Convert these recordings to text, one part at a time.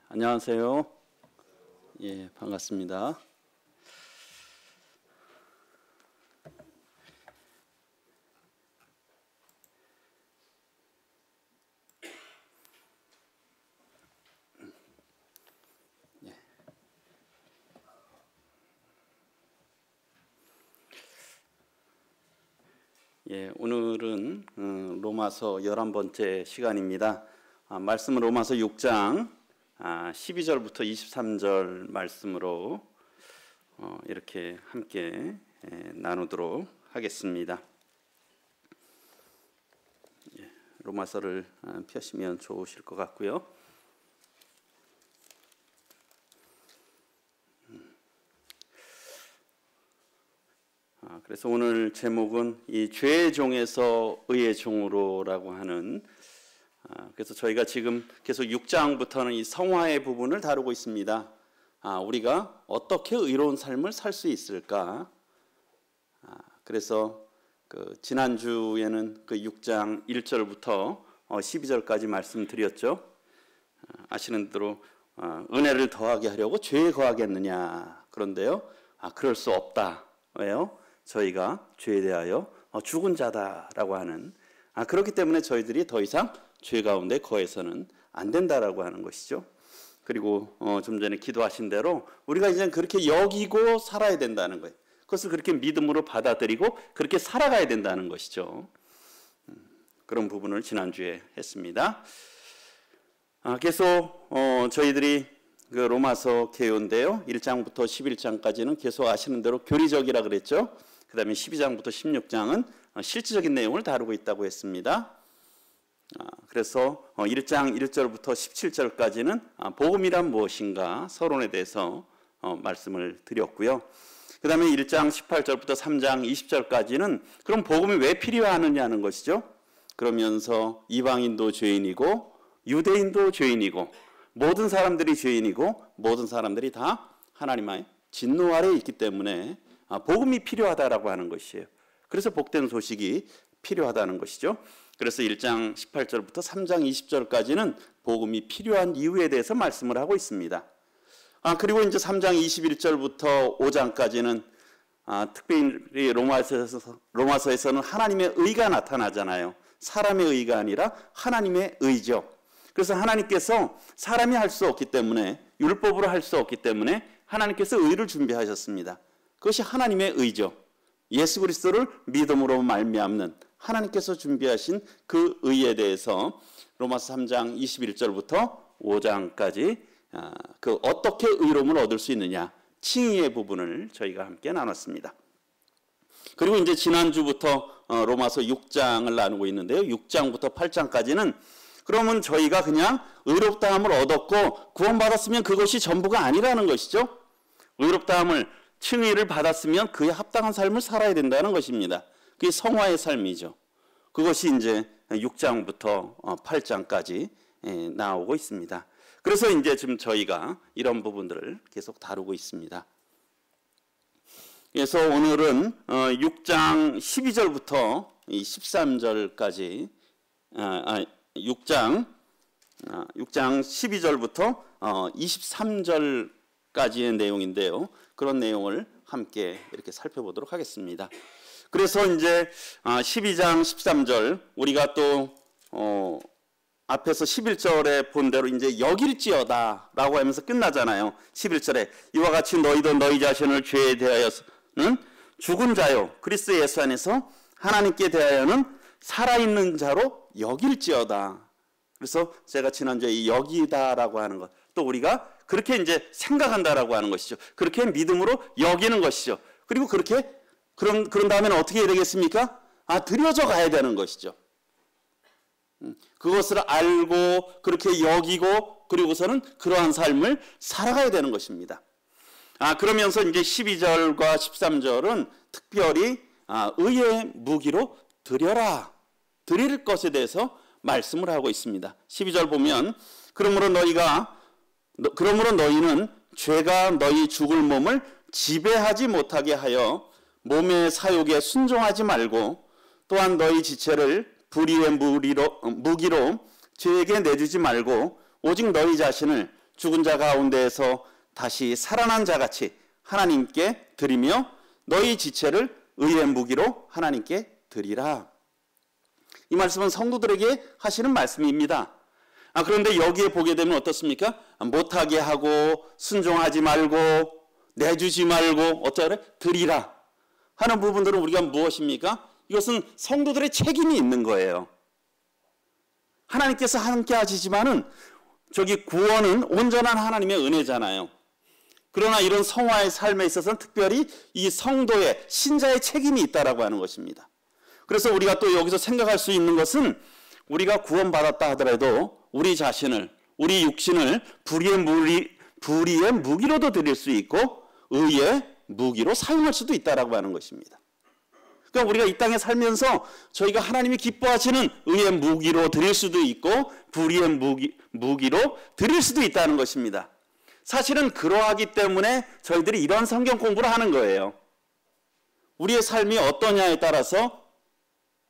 안녕하세요. 예, 반갑습니다. 예, 오늘은 로마서 11번째 시간입니다. 말씀은 로마서 6장 12절부터 23절 말씀으로 이렇게 함께 나누도록 하겠습니다. 예, 로마서를 펴시면 좋으실 것 같고요. 그래서 오늘 제목은 이 죄의 종에서 의의 종으로라고 하는, 그래서 저희가 지금 계속 6장부터는 이 성화의 부분을 다루고 있습니다. 우리가 어떻게 의로운 삶을 살 수 있을까? 그래서 지난주에는 6장 1절부터 12절까지 말씀드렸죠. 아시는 대로 은혜를 더하게 하려고 죄에 거하겠느냐? 그런데요, 그럴 수 없다. 왜요? 저희가 죄에 대하여 죽은 자다라고 하는, 그렇기 때문에 저희들이 더 이상 죄 가운데 거해서는 안 된다라고 하는 것이죠. 그리고 좀 전에 기도하신 대로 우리가 이제 그렇게 여기고 살아야 된다는 거예요. 그것을 그렇게 믿음으로 받아들이고 그렇게 살아가야 된다는 것이죠. 그런 부분을 지난주에 했습니다. 계속 저희들이 로마서 개요인데요, 1장부터 11장까지는 계속 아시는 대로 교리적이라 그랬죠. 그 다음에 12장부터 16장은 실질적인 내용을 다루고 있다고 했습니다. 그래서 1장 1절부터 17절까지는 복음이란 무엇인가 서론에 대해서 말씀을 드렸고요. 그 다음에 1장 18절부터 3장 20절까지는 그럼 복음이 왜 필요하느냐는 것이죠. 그러면서 이방인도 죄인이고 유대인도 죄인이고 모든 사람들이 죄인이고 모든 사람들이 다 하나님의 진노 아래에 있기 때문에 복음이 필요하다라고 하는 것이에요. 그래서 복된 소식이 필요하다는 것이죠. 그래서 1장 18절부터 3장 20절까지는 복음이 필요한 이유에 대해서 말씀을 하고 있습니다. 그리고 이제 3장 21절부터 5장까지는 특별히 로마서에서는 하나님의 의가 나타나잖아요. 사람의 의가 아니라 하나님의 의죠. 그래서 하나님께서 사람이 할 수 없기 때문에, 율법으로 할 수 없기 때문에 하나님께서 의를 준비하셨습니다. 그것이 하나님의 의죠. 예수 그리스도를 믿음으로 말미암는 하나님께서 준비하신 그 의에 대해서 로마서 3장 21절부터 5장까지 어떻게 의로움을 얻을 수 있느냐, 칭의의 부분을 저희가 함께 나눴습니다. 그리고 이제 지난주부터 로마서 6장을 나누고 있는데요, 6장부터 8장까지는 그러면 저희가 그냥 의롭다함을 얻었고 구원받았으면 그것이 전부가 아니라는 것이죠. 의롭다함을, 칭의를 받았으면 그에 합당한 삶을 살아야 된다는 것입니다. 그게 성화의 삶이죠. 그것이 이제 6장부터 8장까지 나오고 있습니다. 그래서 이제 지금 저희가 이런 부분들을 계속 다루고 있습니다. 그래서 오늘은 6장 12절부터 13절까지 6장 12절부터 23절까지의 내용인데요. 그런 내용을 함께 이렇게 살펴보도록 하겠습니다. 그래서 이제 12장 13절 우리가 또 앞에서 11절에 본 대로 이제 여길지어다 라고 하면서 끝나잖아요. 11절에 이와 같이 너희도 너희 자신을 죄에 대하여는 죽은 자요 그리스도 예수 안에서 하나님께 대하여는 살아있는 자로 여길지어다. 그래서 제가 지난주에 이 여기다라고 하는 것, 또 우리가 그렇게 이제 생각한다라고 하는 것이죠. 그렇게 믿음으로 여기는 것이죠. 그리고 그렇게 그런 다음에는 어떻게 해야 되겠습니까? 드려져 가야 되는 것이죠. 그것을 알고 그렇게 여기고 그리고서는 그러한 삶을 살아가야 되는 것입니다. 그러면서 이제 12절과 13절은 특별히 의의 무기로 드릴 것에 대해서 말씀을 하고 있습니다. 12절 보면 그러므로 너희는 죄가 너희 죽을 몸을 지배하지 못하게 하여 몸의 사욕에 순종하지 말고 또한 너희 지체를 불의의 무기로 죄에게 내주지 말고 오직 너희 자신을 죽은 자 가운데에서 다시 살아난 자같이 하나님께 드리며 너희 지체를 의의 무기로 하나님께 드리라. 이 말씀은 성도들에게 하시는 말씀입니다. 그런데 여기에 보게 되면 어떻습니까? 못하게 하고 순종하지 말고 내주지 말고 어쩌래? 드리라 하는 부분들은 우리가 무엇입니까? 이것은 성도들의 책임이 있는 거예요. 하나님께서 함께 하시지만은 저기 구원은 온전한 하나님의 은혜잖아요. 그러나 이런 성화의 삶에 있어서는 특별히 이 성도의 신자의 책임이 있다라고 하는 것입니다. 그래서 우리가 또 여기서 생각할 수 있는 것은 우리가 구원받았다 하더라도 우리 자신을, 우리 육신을 불의의 무기로도 드릴 수 있고 의의 무기로 사용할 수도 있다라고 하는 것입니다. 그러니까 우리가 이 땅에 살면서 저희가 하나님이 기뻐하시는 의의 무기로 드릴 수도 있고 불의의 무기로 드릴 수도 있다는 것입니다. 사실은 그러하기 때문에 저희들이 이런 성경 공부를 하는 거예요. 우리의 삶이 어떠냐에 따라서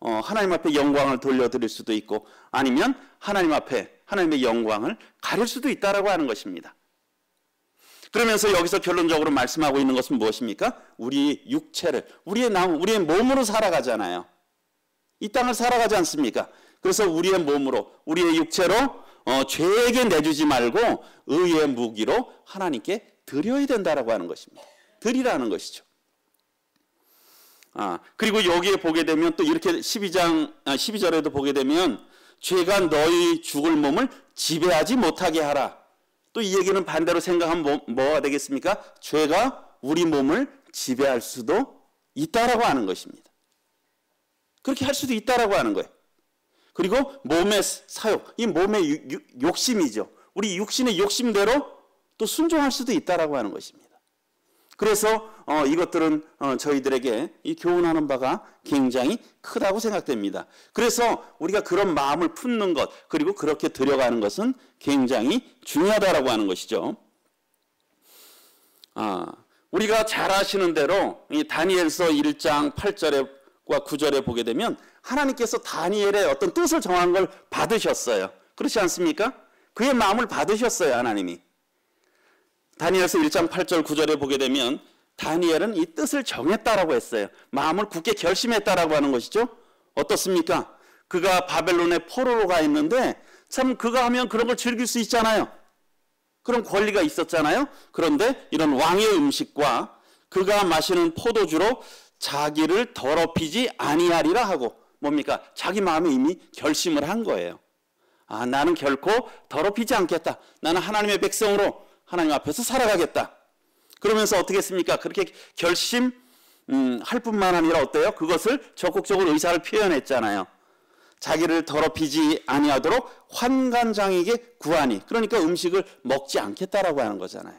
하나님 앞에 영광을 돌려드릴 수도 있고 아니면 하나님 앞에 하나님의 영광을 가릴 수도 있다라고 하는 것입니다. 그러면서 여기서 결론적으로 말씀하고 있는 것은 무엇입니까? 우리 육체를, 우리의 몸으로 살아가잖아요. 이 땅을 살아가지 않습니까? 그래서 우리의 몸으로, 우리의 육체로 죄에게 내주지 말고 의의 무기로 하나님께 드려야 된다라고 하는 것입니다. 드리라는 것이죠. 그리고 여기에 보게 되면 또 이렇게 12절에도 보게 되면 죄가 너희 죽을 몸을 지배하지 못하게 하라. 또 이 얘기는 반대로 생각하면 뭐가 되겠습니까? 죄가 우리 몸을 지배할 수도 있다라고 하는 것입니다. 그렇게 할 수도 있다라고 하는 거예요. 그리고 몸의 사욕, 이 몸의 욕심이죠. 우리 육신의 욕심대로 또 순종할 수도 있다라고 하는 것입니다. 그래서 이것들은 저희들에게 이 교훈하는 바가 굉장히 크다고 생각됩니다. 그래서 우리가 그런 마음을 품는 것 그리고 그렇게 들여가는 것은 굉장히 중요하다라고 하는 것이죠. 우리가 잘 아시는 대로 이 다니엘서 1장 8절과 9절에 보게 되면 하나님께서 다니엘의 어떤 뜻을 정한 걸 받으셨어요. 그렇지 않습니까? 그의 마음을 받으셨어요, 하나님이. 다니엘서 1장 8절 9절에 보게 되면 다니엘은 이 뜻을 정했다라고 했어요. 마음을 굳게 결심했다라고 하는 것이죠. 어떻습니까? 그가 바벨론의 포로로 가 있는데 참 그가 하면 그런 걸 즐길 수 있잖아요. 그런 권리가 있었잖아요. 그런데 이런 왕의 음식과 그가 마시는 포도주로 자기를 더럽히지 아니하리라 하고 뭡니까? 자기 마음에 이미 결심을 한 거예요. 나는 결코 더럽히지 않겠다. 나는 하나님의 백성으로 하나님 앞에서 살아가겠다. 그러면서 어떻게 했습니까? 그렇게 결심할 뿐만 아니라 어때요? 그것을 적극적으로 의사를 표현했잖아요. 자기를 더럽히지 아니하도록 환관장에게 구하니, 그러니까 음식을 먹지 않겠다라고 하는 거잖아요.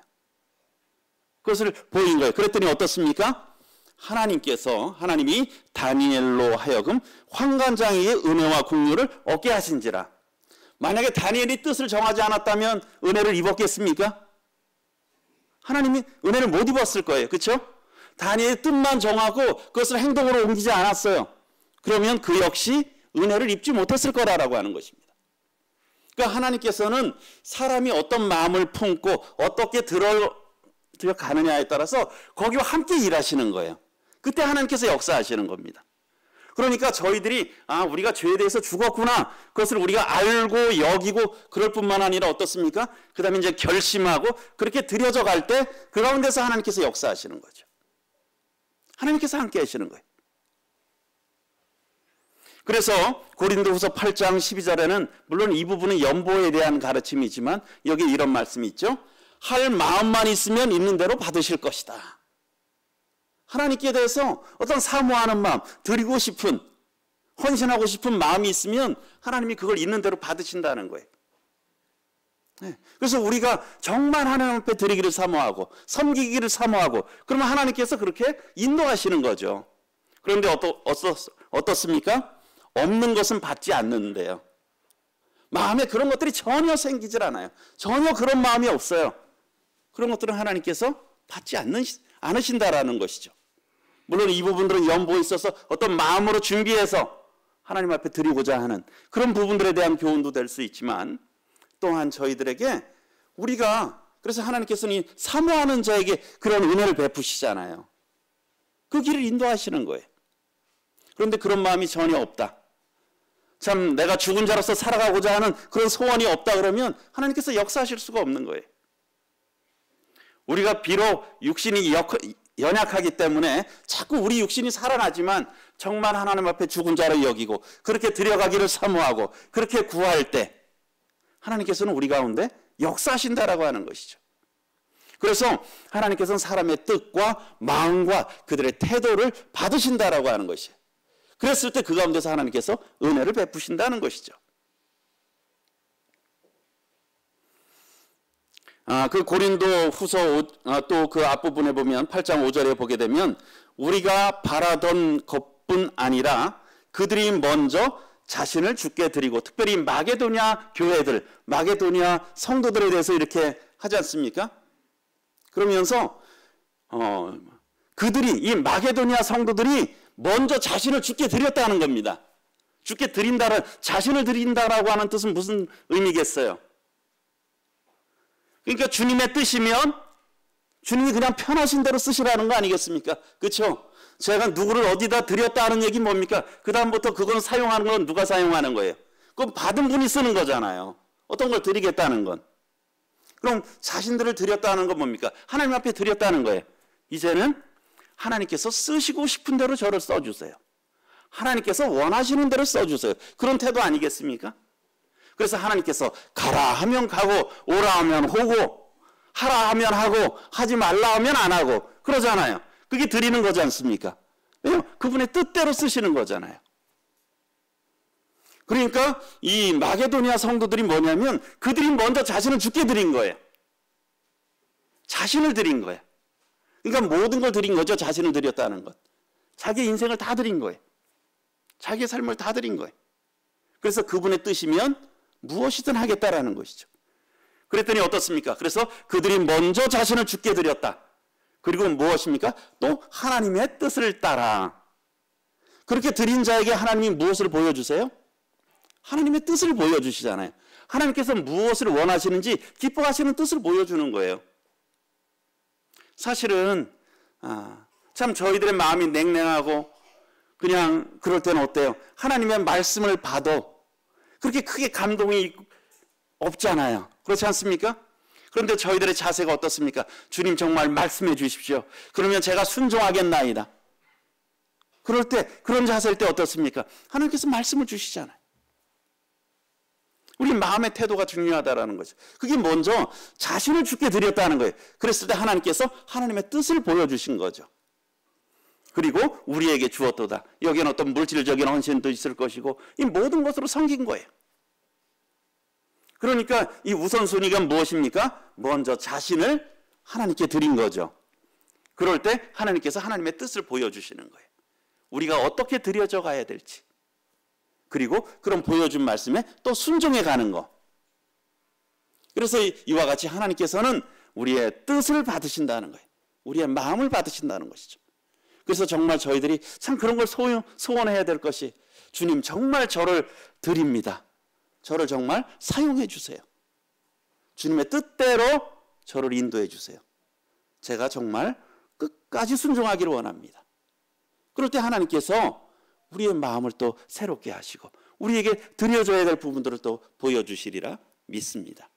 그것을 보인 거예요. 그랬더니 어떻습니까? 하나님이 다니엘로 하여금 환관장에게 은혜와 긍휼을 얻게 하신지라. 만약에 다니엘이 뜻을 정하지 않았다면 은혜를 입었겠습니까? 하나님이 은혜를 못 입었을 거예요. 그렇죠? 다니엘의 뜻만 정하고 그것을 행동으로 옮기지 않았어요. 그러면 그 역시 은혜를 입지 못했을 거라고 하는 것입니다. 그러니까 하나님께서는 사람이 어떤 마음을 품고 어떻게 들어가느냐에 따라서 거기와 함께 일하시는 거예요. 그때 하나님께서 역사하시는 겁니다. 그러니까 저희들이 우리가 죄에 대해서 죽었구나, 그것을 우리가 알고 여기고 그럴 뿐만 아니라 어떻습니까? 그 다음에 이제 결심하고 그렇게 들여져 갈 때 그 가운데서 하나님께서 역사하시는 거죠. 하나님께서 함께 하시는 거예요. 그래서 고린도후서 8장 12절에는 물론 이 부분은 연보에 대한 가르침이지만 여기 이런 말씀이 있죠. 할 마음만 있으면 있는 대로 받으실 것이다. 하나님께 대해서 어떤 사모하는 마음, 드리고 싶은, 헌신하고 싶은 마음이 있으면 하나님이 그걸 있는 대로 받으신다는 거예요. 그래서 우리가 정말 하나님 앞에 드리기를 사모하고 섬기기를 사모하고 그러면 하나님께서 그렇게 인도하시는 거죠. 그런데 어떻습니까? 없는 것은 받지 않는데요. 마음에 그런 것들이 전혀 생기질 않아요. 전혀 그런 마음이 없어요. 그런 것들은 하나님께서 받지 않으신다라는 것이죠. 물론 이 부분들은 연보에 있어서 어떤 마음으로 준비해서 하나님 앞에 드리고자 하는 그런 부분들에 대한 교훈도 될 수 있지만 또한 저희들에게 그래서 하나님께서는 이 사모하는 자에게 그런 은혜를 베푸시잖아요. 그 길을 인도하시는 거예요. 그런데 그런 마음이 전혀 없다. 참 내가 죽은 자로서 살아가고자 하는 그런 소원이 없다 그러면 하나님께서 역사하실 수가 없는 거예요. 우리가 비록 육신이 연약하기 때문에 자꾸 우리 육신이 살아나지만 정말 하나님 앞에 죽은 자로 여기고 그렇게 들여가기를 사모하고 그렇게 구할 때 하나님께서는 우리 가운데 역사하신다라고 하는 것이죠. 그래서 하나님께서는 사람의 뜻과 마음과 그들의 태도를 받으신다라고 하는 것이에요. 그랬을 때 그 가운데서 하나님께서 은혜를 베푸신다는 것이죠. 그 고린도 후서 또 그 앞부분에 보면 8장 5절에 보게 되면 우리가 바라던 것뿐 아니라 그들이 먼저 자신을 주께 드리고 특별히 마게도냐 교회들, 마게도냐 성도들에 대해서 이렇게 하지 않습니까? 그러면서 그들이 이 마게도냐 성도들이 먼저 자신을 주께 드렸다는 겁니다. 주께 드린다는 자신을 드린다라고 하는 뜻은 무슨 의미겠어요? 그러니까 주님의 뜻이면 주님이 그냥 편하신 대로 쓰시라는 거 아니겠습니까? 그렇죠? 제가 누구를 어디다 드렸다 하는 얘기 뭡니까? 그 다음부터 그건 사용하는 건 누가 사용하는 거예요? 그건 받은 분이 쓰는 거잖아요. 어떤 걸 드리겠다는 건. 그럼 자신들을 드렸다는 건 뭡니까? 하나님 앞에 드렸다는 거예요. 이제는 하나님께서 쓰시고 싶은 대로 저를 써주세요. 하나님께서 원하시는 대로 써주세요. 그런 태도 아니겠습니까? 그래서 하나님께서 가라 하면 가고 오라 하면 오고 하라 하면 하고 하지 말라 하면 안 하고 그러잖아요. 그게 드리는 거지 않습니까? 왜냐하면 그분의 뜻대로 쓰시는 거잖아요. 그러니까 이 마게도니아 성도들이 뭐냐면 그들이 먼저 자신을 주께 드린 거예요. 자신을 드린 거예요. 그러니까 모든 걸 드린 거죠. 자신을 드렸다는 것. 자기 인생을 다 드린 거예요. 자기의 삶을 다 드린 거예요. 그래서 그분의 뜻이면 무엇이든 하겠다라는 것이죠. 그랬더니 어떻습니까? 그래서 그들이 먼저 자신을 주께 드렸다. 그리고 무엇입니까? 또 하나님의 뜻을 따라. 그렇게 드린 자에게 하나님이 무엇을 보여주세요? 하나님의 뜻을 보여주시잖아요. 하나님께서 무엇을 원하시는지 기뻐하시는 뜻을 보여주는 거예요. 사실은 참 저희들의 마음이 냉랭하고 그냥 그럴 때는 어때요? 하나님의 말씀을 봐도 그렇게 크게 감동이 없잖아요. 그렇지 않습니까? 그런데 저희들의 자세가 어떻습니까? 주님 정말 말씀해 주십시오. 그러면 제가 순종하겠나이다. 그럴 때 그런 자세일 때 어떻습니까? 하나님께서 말씀을 주시잖아요. 우리 마음의 태도가 중요하다라는 거죠. 그게 먼저 자신을 주께 드렸다는 거예요. 그랬을 때 하나님께서 하나님의 뜻을 보여주신 거죠. 그리고 우리에게 주었도다. 여기는 어떤 물질적인 헌신도 있을 것이고 이 모든 것으로 섬긴 거예요. 그러니까 이 우선순위가 무엇입니까? 먼저 자신을 하나님께 드린 거죠. 그럴 때 하나님께서 하나님의 뜻을 보여주시는 거예요. 우리가 어떻게 드려져 가야 될지. 그리고 그런 보여준 말씀에 또 순종해 가는 거. 그래서 이와 같이 하나님께서는 우리의 뜻을 받으신다는 거예요. 우리의 마음을 받으신다는 것이죠. 그래서 정말 저희들이 참 그런 걸 소원해야 될 것이 주님 정말 저를 드립니다. 저를 정말 사용해 주세요. 주님의 뜻대로 저를 인도해 주세요. 제가 정말 끝까지 순종하기를 원합니다. 그럴 때 하나님께서 우리의 마음을 또 새롭게 하시고 우리에게 드려줘야 될 부분들을 또 보여주시리라 믿습니다.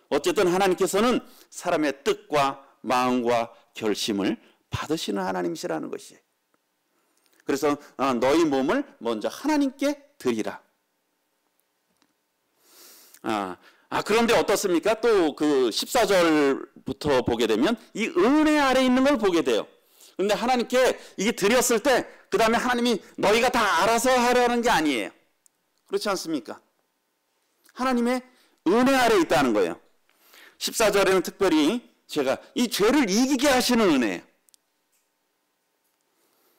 어쨌든 하나님께서는 사람의 뜻과 마음과 결심을 받으시는 하나님이시라는 것이에요. 그래서 너희 몸을 먼저 하나님께 드리라. 그런데 어떻습니까? 또 그 14절부터 보게 되면 이 은혜 아래 있는 걸 보게 돼요. 그런데 하나님께 이게 드렸을 때 그 다음에 하나님이 너희가 다 알아서 하려는 게 아니에요. 그렇지 않습니까? 하나님의 은혜 아래 있다는 거예요. 14절에는 특별히 제가 이 죄를 이기게 하시는 은혜예요.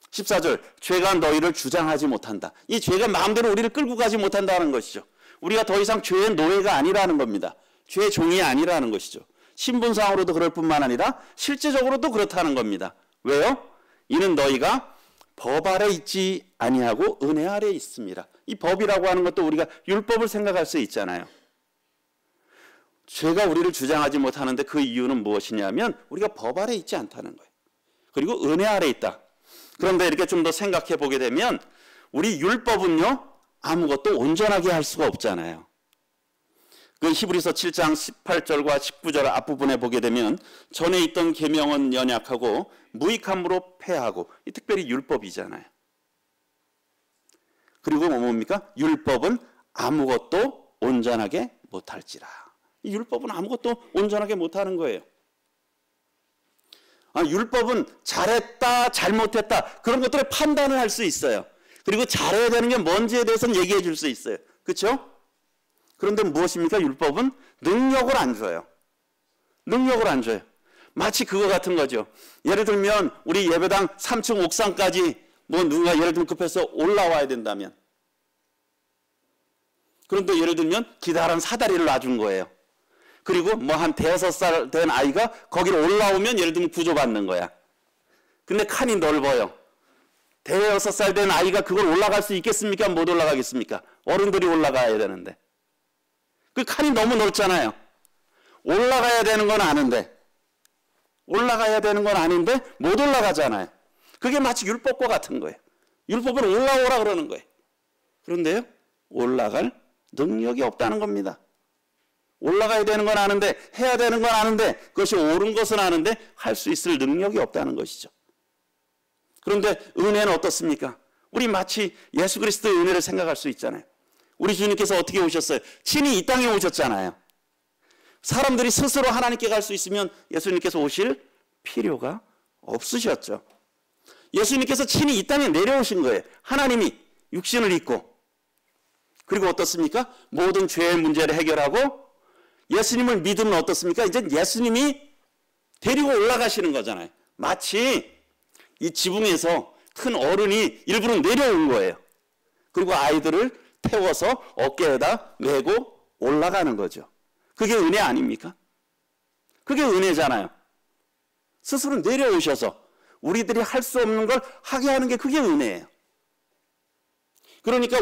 14절 죄가 너희를 주장하지 못한다. 이 죄가 마음대로 우리를 끌고 가지 못한다는 것이죠. 우리가 더 이상 죄의 노예가 아니라는 겁니다. 죄의 종이 아니라는 것이죠. 신분상으로도 그럴 뿐만 아니라 실제적으로도 그렇다는 겁니다. 왜요? 이는 너희가 법 아래 있지 아니하고 은혜 아래 있습니다. 이 법이라고 하는 것도 우리가 율법을 생각할 수 있잖아요. 죄가 우리를 주장하지 못하는데 그 이유는 무엇이냐면 우리가 법 아래 있지 않다는 거예요. 그리고 은혜 아래 있다. 그런데 이렇게 좀 더 생각해 보게 되면 우리 율법은요, 아무것도 온전하게 할 수가 없잖아요. 그 히브리서 7장 18절과 19절 앞부분에 보게 되면 전에 있던 계명은 연약하고 무익함으로 패하고, 이 특별히 율법이잖아요. 그리고 뭡니까? 율법은 아무것도 온전하게 못할지라. 이 율법은 아무것도 온전하게 못하는 거예요. 율법은 잘했다, 잘못했다, 그런 것들을 판단을 할 수 있어요. 그리고 잘해야 되는 게 뭔지에 대해서는 얘기해 줄 수 있어요. 그렇죠? 그런데 무엇입니까? 율법은 능력을 안 줘요. 능력을 안 줘요. 마치 그거 같은 거죠. 예를 들면 우리 예배당 3층 옥상까지 누가 예를 들면 급해서 올라와야 된다면, 그런데 예를 들면 기다란 사다리를 놔준 거예요. 그리고 한 5살 된 아이가 거기로 올라오면 예를 들면 구조받는 거야. 근데 칸이 넓어요. 5살 된 아이가 그걸 올라갈 수 있겠습니까? 못 올라가겠습니까? 어른들이 올라가야 되는데. 그 칸이 너무 넓잖아요. 올라가야 되는 건 아는데 못 올라가잖아요. 그게 마치 율법과 같은 거예요. 율법은 올라오라 그러는 거예요. 그런데요, 올라갈 능력이 없다는 겁니다. 올라가야 되는 건 아는데, 해야 되는 건 아는데, 그것이 옳은 것은 아는데 할 수 있을 능력이 없다는 것이죠. 그런데 은혜는 어떻습니까? 우리 마치 예수 그리스도의 은혜를 생각할 수 있잖아요. 우리 주님께서 어떻게 오셨어요? 친히 이 땅에 오셨잖아요. 사람들이 스스로 하나님께 갈 수 있으면 예수님께서 오실 필요가 없으셨죠. 예수님께서 친히 이 땅에 내려오신 거예요. 하나님이 육신을 입고. 그리고 어떻습니까? 모든 죄의 문제를 해결하고, 예수님을 믿으면 어떻습니까? 이제 예수님이 데리고 올라가시는 거잖아요. 마치 이 지붕에서 큰 어른이 일부러 내려온 거예요. 그리고 아이들을 태워서 어깨에다 메고 올라가는 거죠. 그게 은혜 아닙니까? 그게 은혜잖아요. 스스로 내려오셔서 우리들이 할 수 없는 걸 하게 하는 게 그게 은혜예요. 그러니까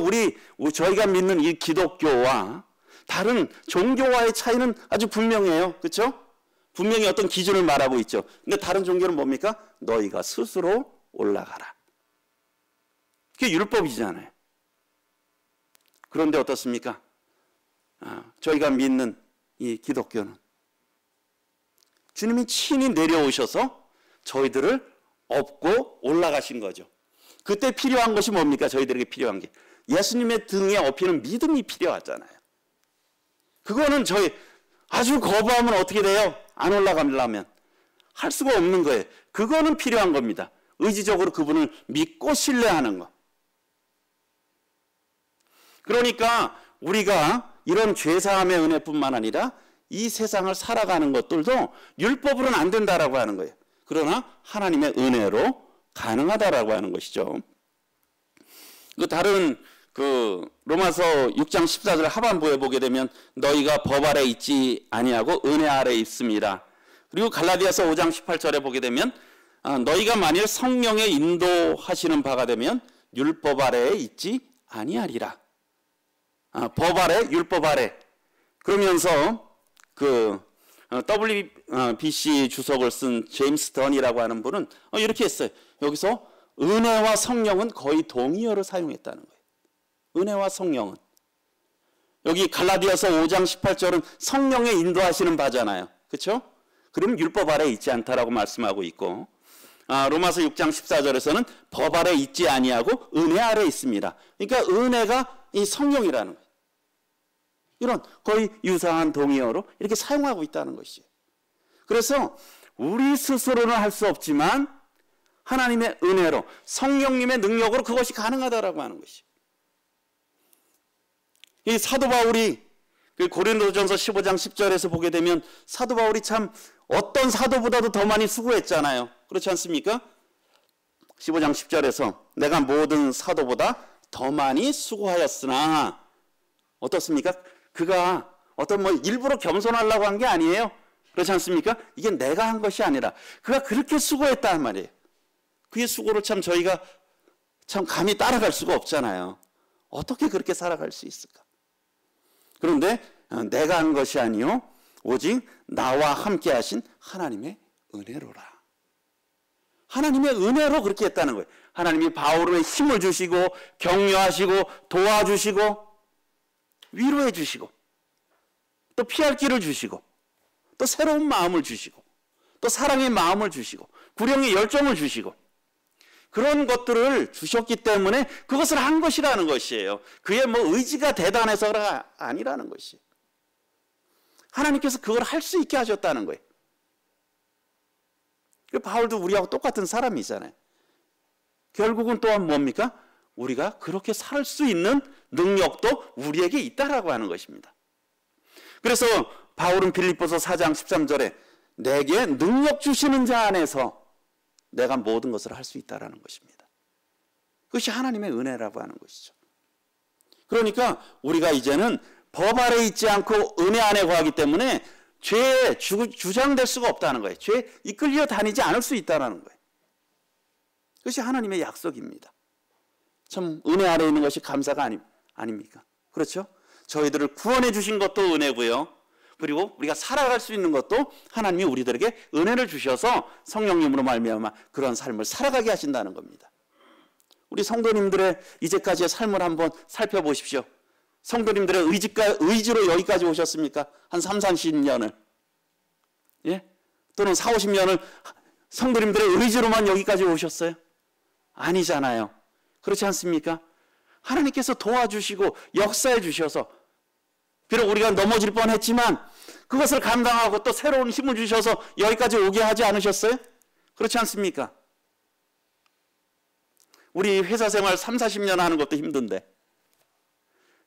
저희가 믿는 이 기독교와 다른 종교와의 차이는 아주 분명해요. 그렇죠? 분명히 어떤 기준을 말하고 있죠. 근데 다른 종교는 뭡니까? 너희가 스스로 올라가라. 그게 율법이잖아요. 그런데 어떻습니까? 저희가 믿는 이 기독교는 주님이 친히 내려오셔서 저희들을 업고 올라가신 거죠. 그때 필요한 것이 뭡니까? 저희들에게 필요한 게 예수님의 등에 업히는 믿음이 필요하잖아요. 그거는 저희 아주 거부하면 어떻게 돼요? 안 올라가려면 할 수가 없는 거예요. 그거는 필요한 겁니다. 의지적으로 그분을 믿고 신뢰하는 거. 그러니까 우리가 이런 죄사함의 은혜뿐만 아니라 이 세상을 살아가는 것들도 율법으로는 안 된다라고 하는 거예요. 그러나 하나님의 은혜로 가능하다라고 하는 것이죠. 다른 로마서 6장 14절 하반부에 보게 되면 너희가 법 아래 있지 아니하고 은혜 아래 있습니다. 그리고 갈라디아서 5장 18절에 보게 되면 너희가 만일 성령의 인도하시는 바가 되면 율법 아래에 있지 아니하리라. 법 아래, 율법 아래. 그러면서 WBC 주석을 쓴 제임스 던이라고 하는 분은 이렇게 했어요. 여기서 은혜와 성령은 거의 동의어를 사용했다는 거예요. 은혜와 성령은. 여기 갈라디아서 5장 18절은 성령의 인도하시는 바잖아요. 그렇죠? 그러면 율법 아래 있지 않다라고 말씀하고 있고, 로마서 6장 14절에서는 법 아래 있지 아니하고 은혜 아래 있습니다. 그러니까 은혜가 이 성령이라는 거예요. 이런 거의 유사한 동의어로 이렇게 사용하고 있다는 것이죠. 그래서 우리 스스로는 할 수 없지만 하나님의 은혜로 성령님의 능력으로 그것이 가능하다라고 하는 것이죠. 이 사도 바울이 고린도전서 15장 10절에서 보게 되면 사도 바울이 참 어떤 사도보다도 더 많이 수고했잖아요. 그렇지 않습니까? 15장 10절에서 내가 모든 사도보다 더 많이 수고하였으나 어떻습니까? 그가 일부러 겸손하려고 한 게 아니에요. 그렇지 않습니까? 이게 내가 한 것이 아니라 그가 그렇게 수고했단 말이에요. 그의 수고를 참 저희가 참 감히 따라갈 수가 없잖아요. 어떻게 그렇게 살아갈 수 있을까? 그런데 내가 한 것이 아니요 오직 나와 함께 하신 하나님의 은혜로라. 하나님의 은혜로 그렇게 했다는 거예요. 하나님이 바울에게 힘을 주시고 격려하시고 도와주시고 위로해 주시고 또 피할 길을 주시고 또 새로운 마음을 주시고 또 사랑의 마음을 주시고 구령의 열정을 주시고 그런 것들을 주셨기 때문에 그것을 한 것이라는 것이에요. 그의 뭐 의지가 대단해서가 아니라는 것이에요. 하나님께서 그걸 할 수 있게 하셨다는 거예요. 바울도 우리하고 똑같은 사람이잖아요. 결국은 또한 뭡니까? 우리가 그렇게 살 수 있는 능력도 우리에게 있다라고 하는 것입니다. 그래서 바울은 빌립보서 4장 13절에 내게 능력 주시는 자 안에서 내가 모든 것을 할 수 있다라는 것입니다. 그것이 하나님의 은혜라고 하는 것이죠. 그러니까 우리가 이제는 법 아래 있지 않고 은혜 안에 거하기 때문에 죄에 주장될 수가 없다는 거예요. 죄에 이끌려 다니지 않을 수 있다는 거예요. 그것이 하나님의 약속입니다. 참 은혜 아래 있는 것이 감사가 아닙니까? 그렇죠? 저희들을 구원해 주신 것도 은혜고요. 그리고 우리가 살아갈 수 있는 것도 하나님이 우리들에게 은혜를 주셔서 성령님으로 말미암아 그런 삶을 살아가게 하신다는 겁니다. 우리 성도님들의 이제까지의 삶을 한번 살펴보십시오. 성도님들의 의지로 여기까지 오셨습니까? 한 3, 40년을. 예? 또는 4, 50년을 성도님들의 의지로만 여기까지 오셨어요? 아니잖아요. 그렇지 않습니까? 하나님께서 도와주시고 역사해 주셔서 비록 우리가 넘어질 뻔했지만 그것을 감당하고 또 새로운 힘을 주셔서 여기까지 오게 하지 않으셨어요? 그렇지 않습니까? 우리 회사 생활 3, 40년 하는 것도 힘든데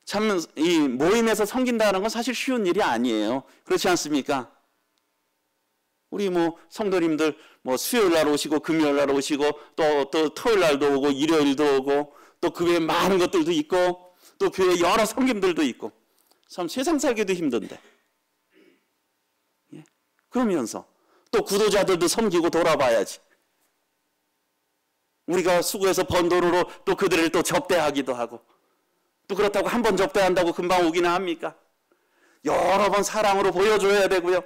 참 이 모임에서 섬긴다는 건 사실 쉬운 일이 아니에요. 그렇지 않습니까? 우리 뭐 성도님들 뭐 수요일 날 오시고 금요일 날 오시고 또 토요일 날도 오고 일요일도 오고 또 그 외에 많은 것들도 있고 또 교회 여러 섬김들도 있고 참 세상 살기도 힘든데 예? 그러면서 또 구도자들도 섬기고 돌아봐야지. 우리가 수고해서 번 돈으로 또 그들을 또 접대하기도 하고 또 그렇다고 한 번 접대한다고 금방 오기는 합니까? 여러 번 사랑으로 보여줘야 되고요.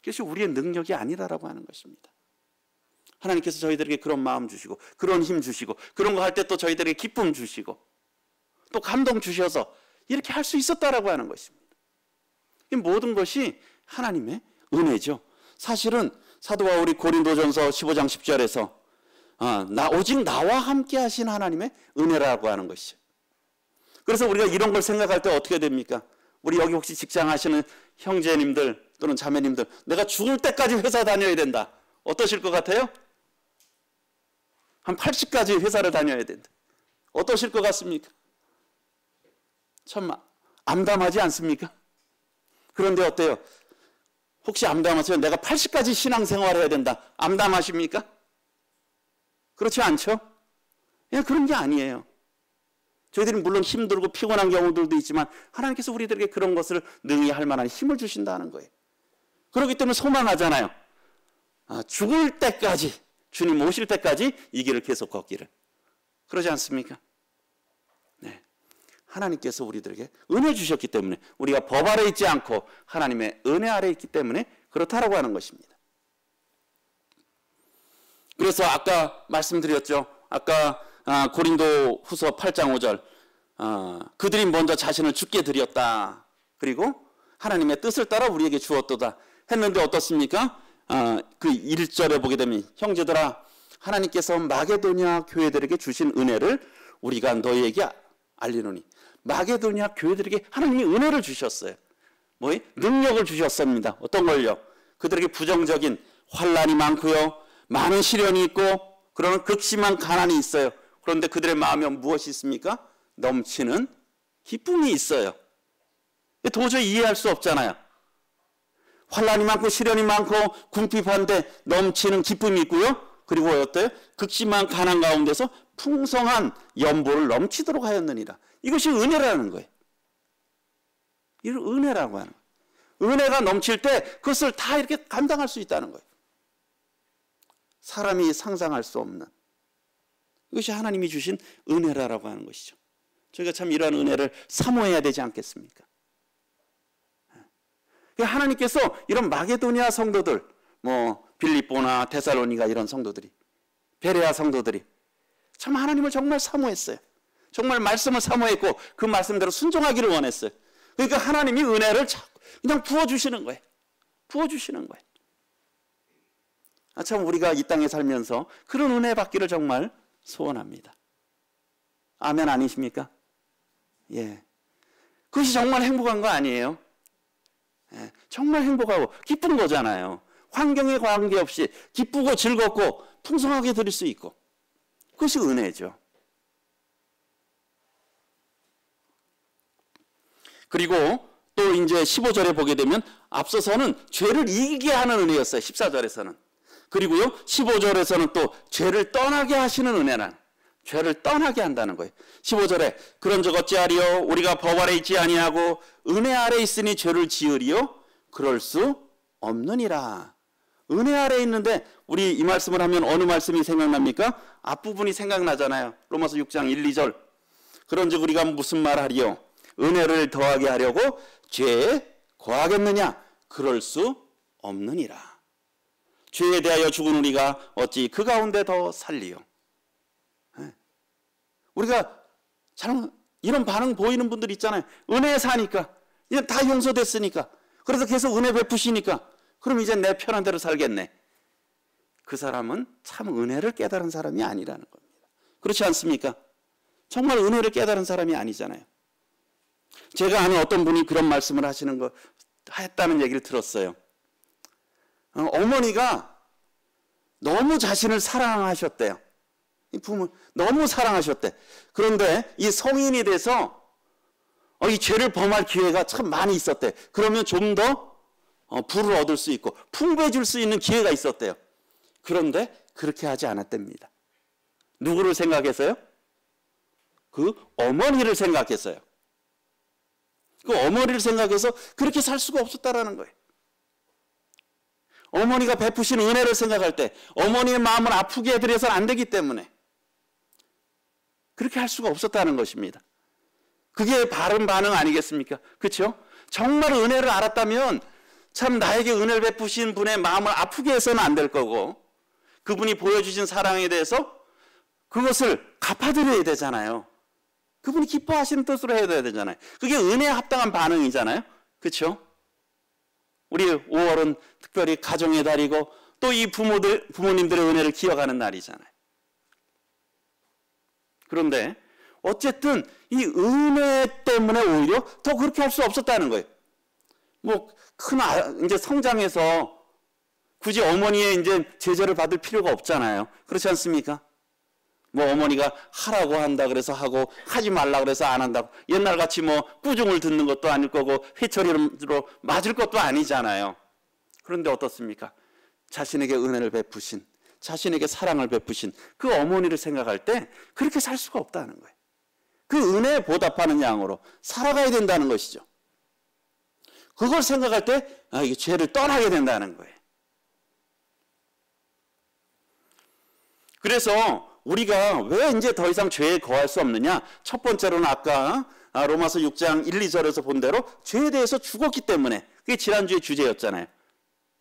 그것이 우리의 능력이 아니라고 하는 것입니다. 하나님께서 저희들에게 그런 마음 주시고 그런 힘 주시고 그런 거 할 때 또 저희들에게 기쁨 주시고 또 감동 주셔서 이렇게 할 수 있었다라고 하는 것입니다. 이 모든 것이 하나님의 은혜죠. 사실은 사도 바울이 고린도전서 15장 10절에서 오직 나와 함께 하신 하나님의 은혜라고 하는 것이죠. 그래서 우리가 이런 걸 생각할 때 어떻게 됩니까? 우리 여기 혹시 직장 하시는 형제님들 또는 자매님들 내가 죽을 때까지 회사 다녀야 된다. 어떠실 것 같아요? 한 80까지 회사를 다녀야 된다. 어떠실 것 같습니까? 참 암담하지 않습니까? 그런데 어때요? 혹시 암담하세요? 내가 80까지 신앙생활을 해야 된다. 암담하십니까? 그렇지 않죠? 예, 그런 게 아니에요. 저희들이 물론 힘들고 피곤한 경우들도 있지만 하나님께서 우리들에게 그런 것을 능히 할 만한 힘을 주신다는 거예요. 그렇기 때문에 소망하잖아요. 죽을 때까지 주님 오실 때까지 이 길을 계속 걷기를. 그러지 않습니까? 네. 하나님께서 우리들에게 은혜 주셨기 때문에 우리가 법 아래 있지 않고 하나님의 은혜 아래 있기 때문에 그렇다라고 하는 것입니다. 그래서 아까 말씀드렸죠. 아까 고린도 후서 8장 5절 그들이 먼저 자신을 죽게 드렸다. 그리고 하나님의 뜻을 따라 우리에게 주었도다 했는데 어떻습니까? 그 1절에 보게 되면 형제들아 하나님께서 마게도냐 교회들에게 주신 은혜를 우리가 너희에게 알리노니 마게도냐 교회들에게 하나님이 은혜를 주셨어요. 능력을 주셨습니다. 어떤 걸요? 그들에게 부정적인 환난이 많고요. 많은 시련이 있고 그러는 극심한 가난이 있어요. 그런데 그들의 마음에 무엇이 있습니까? 넘치는 기쁨이 있어요. 도저히 이해할 수 없잖아요. 환난이 많고 시련이 많고 궁핍한데 넘치는 기쁨이 있고요. 그리고 어때요? 극심한 가난 가운데서 풍성한 연보를 넘치도록 하였느니라. 이것이 은혜라는 거예요. 이걸 은혜라고 하는 거예요. 은혜가 넘칠 때 그것을 다 이렇게 감당할 수 있다는 거예요. 사람이 상상할 수 없는 이것이 하나님이 주신 은혜라고 하는 것이죠. 저희가 참 이러한 은혜를 사모해야 되지 않겠습니까? 하나님께서 이런 마게도니아 성도들, 뭐 빌립보나 데살로니가 이런 성도들이, 베레아 성도들이 참 하나님을 정말 사모했어요. 정말 말씀을 사모했고 그 말씀대로 순종하기를 원했어요. 그러니까 하나님이 은혜를 그냥 부어주시는 거예요. 부어주시는 거예요. 참 우리가 이 땅에 살면서 그런 은혜 받기를 정말 소원합니다. 아멘 아니십니까? 예. 그것이 정말 행복한 거 아니에요? 예. 정말 행복하고 기쁜 거잖아요. 환경에 관계없이 기쁘고 즐겁고 풍성하게 드릴 수 있고, 그것이 은혜죠. 그리고 또 이제 15절에 보게 되면 앞서서는 죄를 이기게 하는 은혜였어요. 14절에서는. 그리고요 15절에서는 또 죄를 떠나게 하시는 은혜란, 죄를 떠나게 한다는 거예요. 15절에 그런즉 어찌하리요 우리가 법 아래 있지 아니하고 은혜 아래 있으니 죄를 지으리요 그럴 수 없느니라. 은혜 아래 있는데 우리 이 말씀을 하면 어느 말씀이 생각납니까? 앞부분이 생각나잖아요. 로마서 6장 1, 2절. 그런즉 우리가 무슨 말하리요 은혜를 더하게 하려고 죄에 거하겠느냐? 그럴 수 없느니라. 죄에 대하여 죽은 우리가 어찌 그 가운데 더 살리요? 우리가 잘 이런 반응 보이는 분들 있잖아요. 은혜에 사니까, 이제 다 용서됐으니까, 그래서 계속 은혜 베푸시니까 그럼 이제 내 편한 대로 살겠네. 그 사람은 참 은혜를 깨달은 사람이 아니라는 겁니다. 그렇지 않습니까? 정말 은혜를 깨달은 사람이 아니잖아요. 제가 아는 어떤 분이 그런 말씀을 하시는 거 했다는 얘기를 들었어요. 어머니가 너무 자신을 사랑하셨대요. 이 부모 너무 사랑하셨대. 그런데 이 성인이 돼서 이 죄를 범할 기회가 참 많이 있었대. 그러면 좀 더 부를 얻을 수 있고 풍부해질 수 있는 기회가 있었대요. 그런데 그렇게 하지 않았답니다. 누구를 생각해서요? 그 어머니를 생각했어요. 그 어머니를 생각해서 그렇게 살 수가 없었다라는 거예요. 어머니가 베푸신 은혜를 생각할 때 어머니의 마음을 아프게 해드려서는 안 되기 때문에 그렇게 할 수가 없었다는 것입니다. 그게 바른 반응 아니겠습니까? 그렇죠? 정말 은혜를 알았다면 참 나에게 은혜를 베푸신 분의 마음을 아프게 해서는 안 될 거고, 그분이 보여주신 사랑에 대해서 그것을 갚아드려야 되잖아요. 그분이 기뻐하시는 뜻으로 해야 되잖아요. 그게 은혜에 합당한 반응이잖아요. 그렇죠? 우리 5월은 특별히 가정의 달이고 또 이 부모님들의 은혜를 기억하는 날이잖아요. 그런데 어쨌든 이 은혜 때문에 오히려 더 그렇게 할 수 없었다는 거예요. 뭐 이제 성장해서 굳이 어머니의 이제 제재를 받을 필요가 없잖아요. 그렇지 않습니까? 뭐 어머니가 하라고 한다 그래서 하고 하지 말라 그래서 안 한다고, 옛날같이 뭐 꾸중을 듣는 것도 아닐 거고 회초리로 맞을 것도 아니잖아요. 그런데 어떻습니까? 자신에게 은혜를 베푸신, 자신에게 사랑을 베푸신 그 어머니를 생각할 때 그렇게 살 수가 없다는 거예요. 그 은혜에 보답하는 양으로 살아가야 된다는 것이죠. 그걸 생각할 때 이게 죄를 떠나게 된다는 거예요. 그래서 우리가 왜 이제 더 이상 죄에 거할 수 없느냐? 첫 번째로는 아까 로마서 6장 1, 2절에서 본 대로 죄에 대해서 죽었기 때문에, 그게 지난주의 주제였잖아요.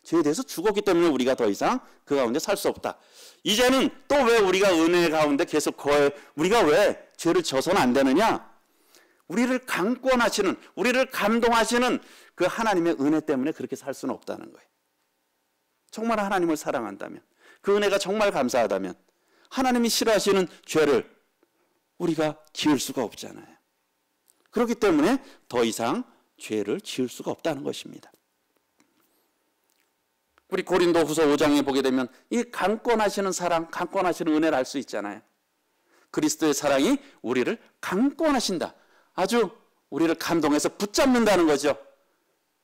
죄에 대해서 죽었기 때문에 우리가 더 이상 그 가운데 살 수 없다. 이제는 또 왜 우리가 은혜 가운데 계속 우리가 왜 죄를 져서는 안 되느냐? 우리를 강권하시는, 우리를 감동하시는 그 하나님의 은혜 때문에 그렇게 살 수는 없다는 거예요. 정말 하나님을 사랑한다면, 그 은혜가 정말 감사하다면 하나님이 싫어하시는 죄를 우리가 지을 수가 없잖아요. 그렇기 때문에 더 이상 죄를 지을 수가 없다는 것입니다. 우리 고린도후서 5장에 보게 되면 이 강권하시는 사랑, 강권하시는 은혜를 알 수 있잖아요. 그리스도의 사랑이 우리를 강권하신다. 아주 우리를 감동해서 붙잡는다는 거죠.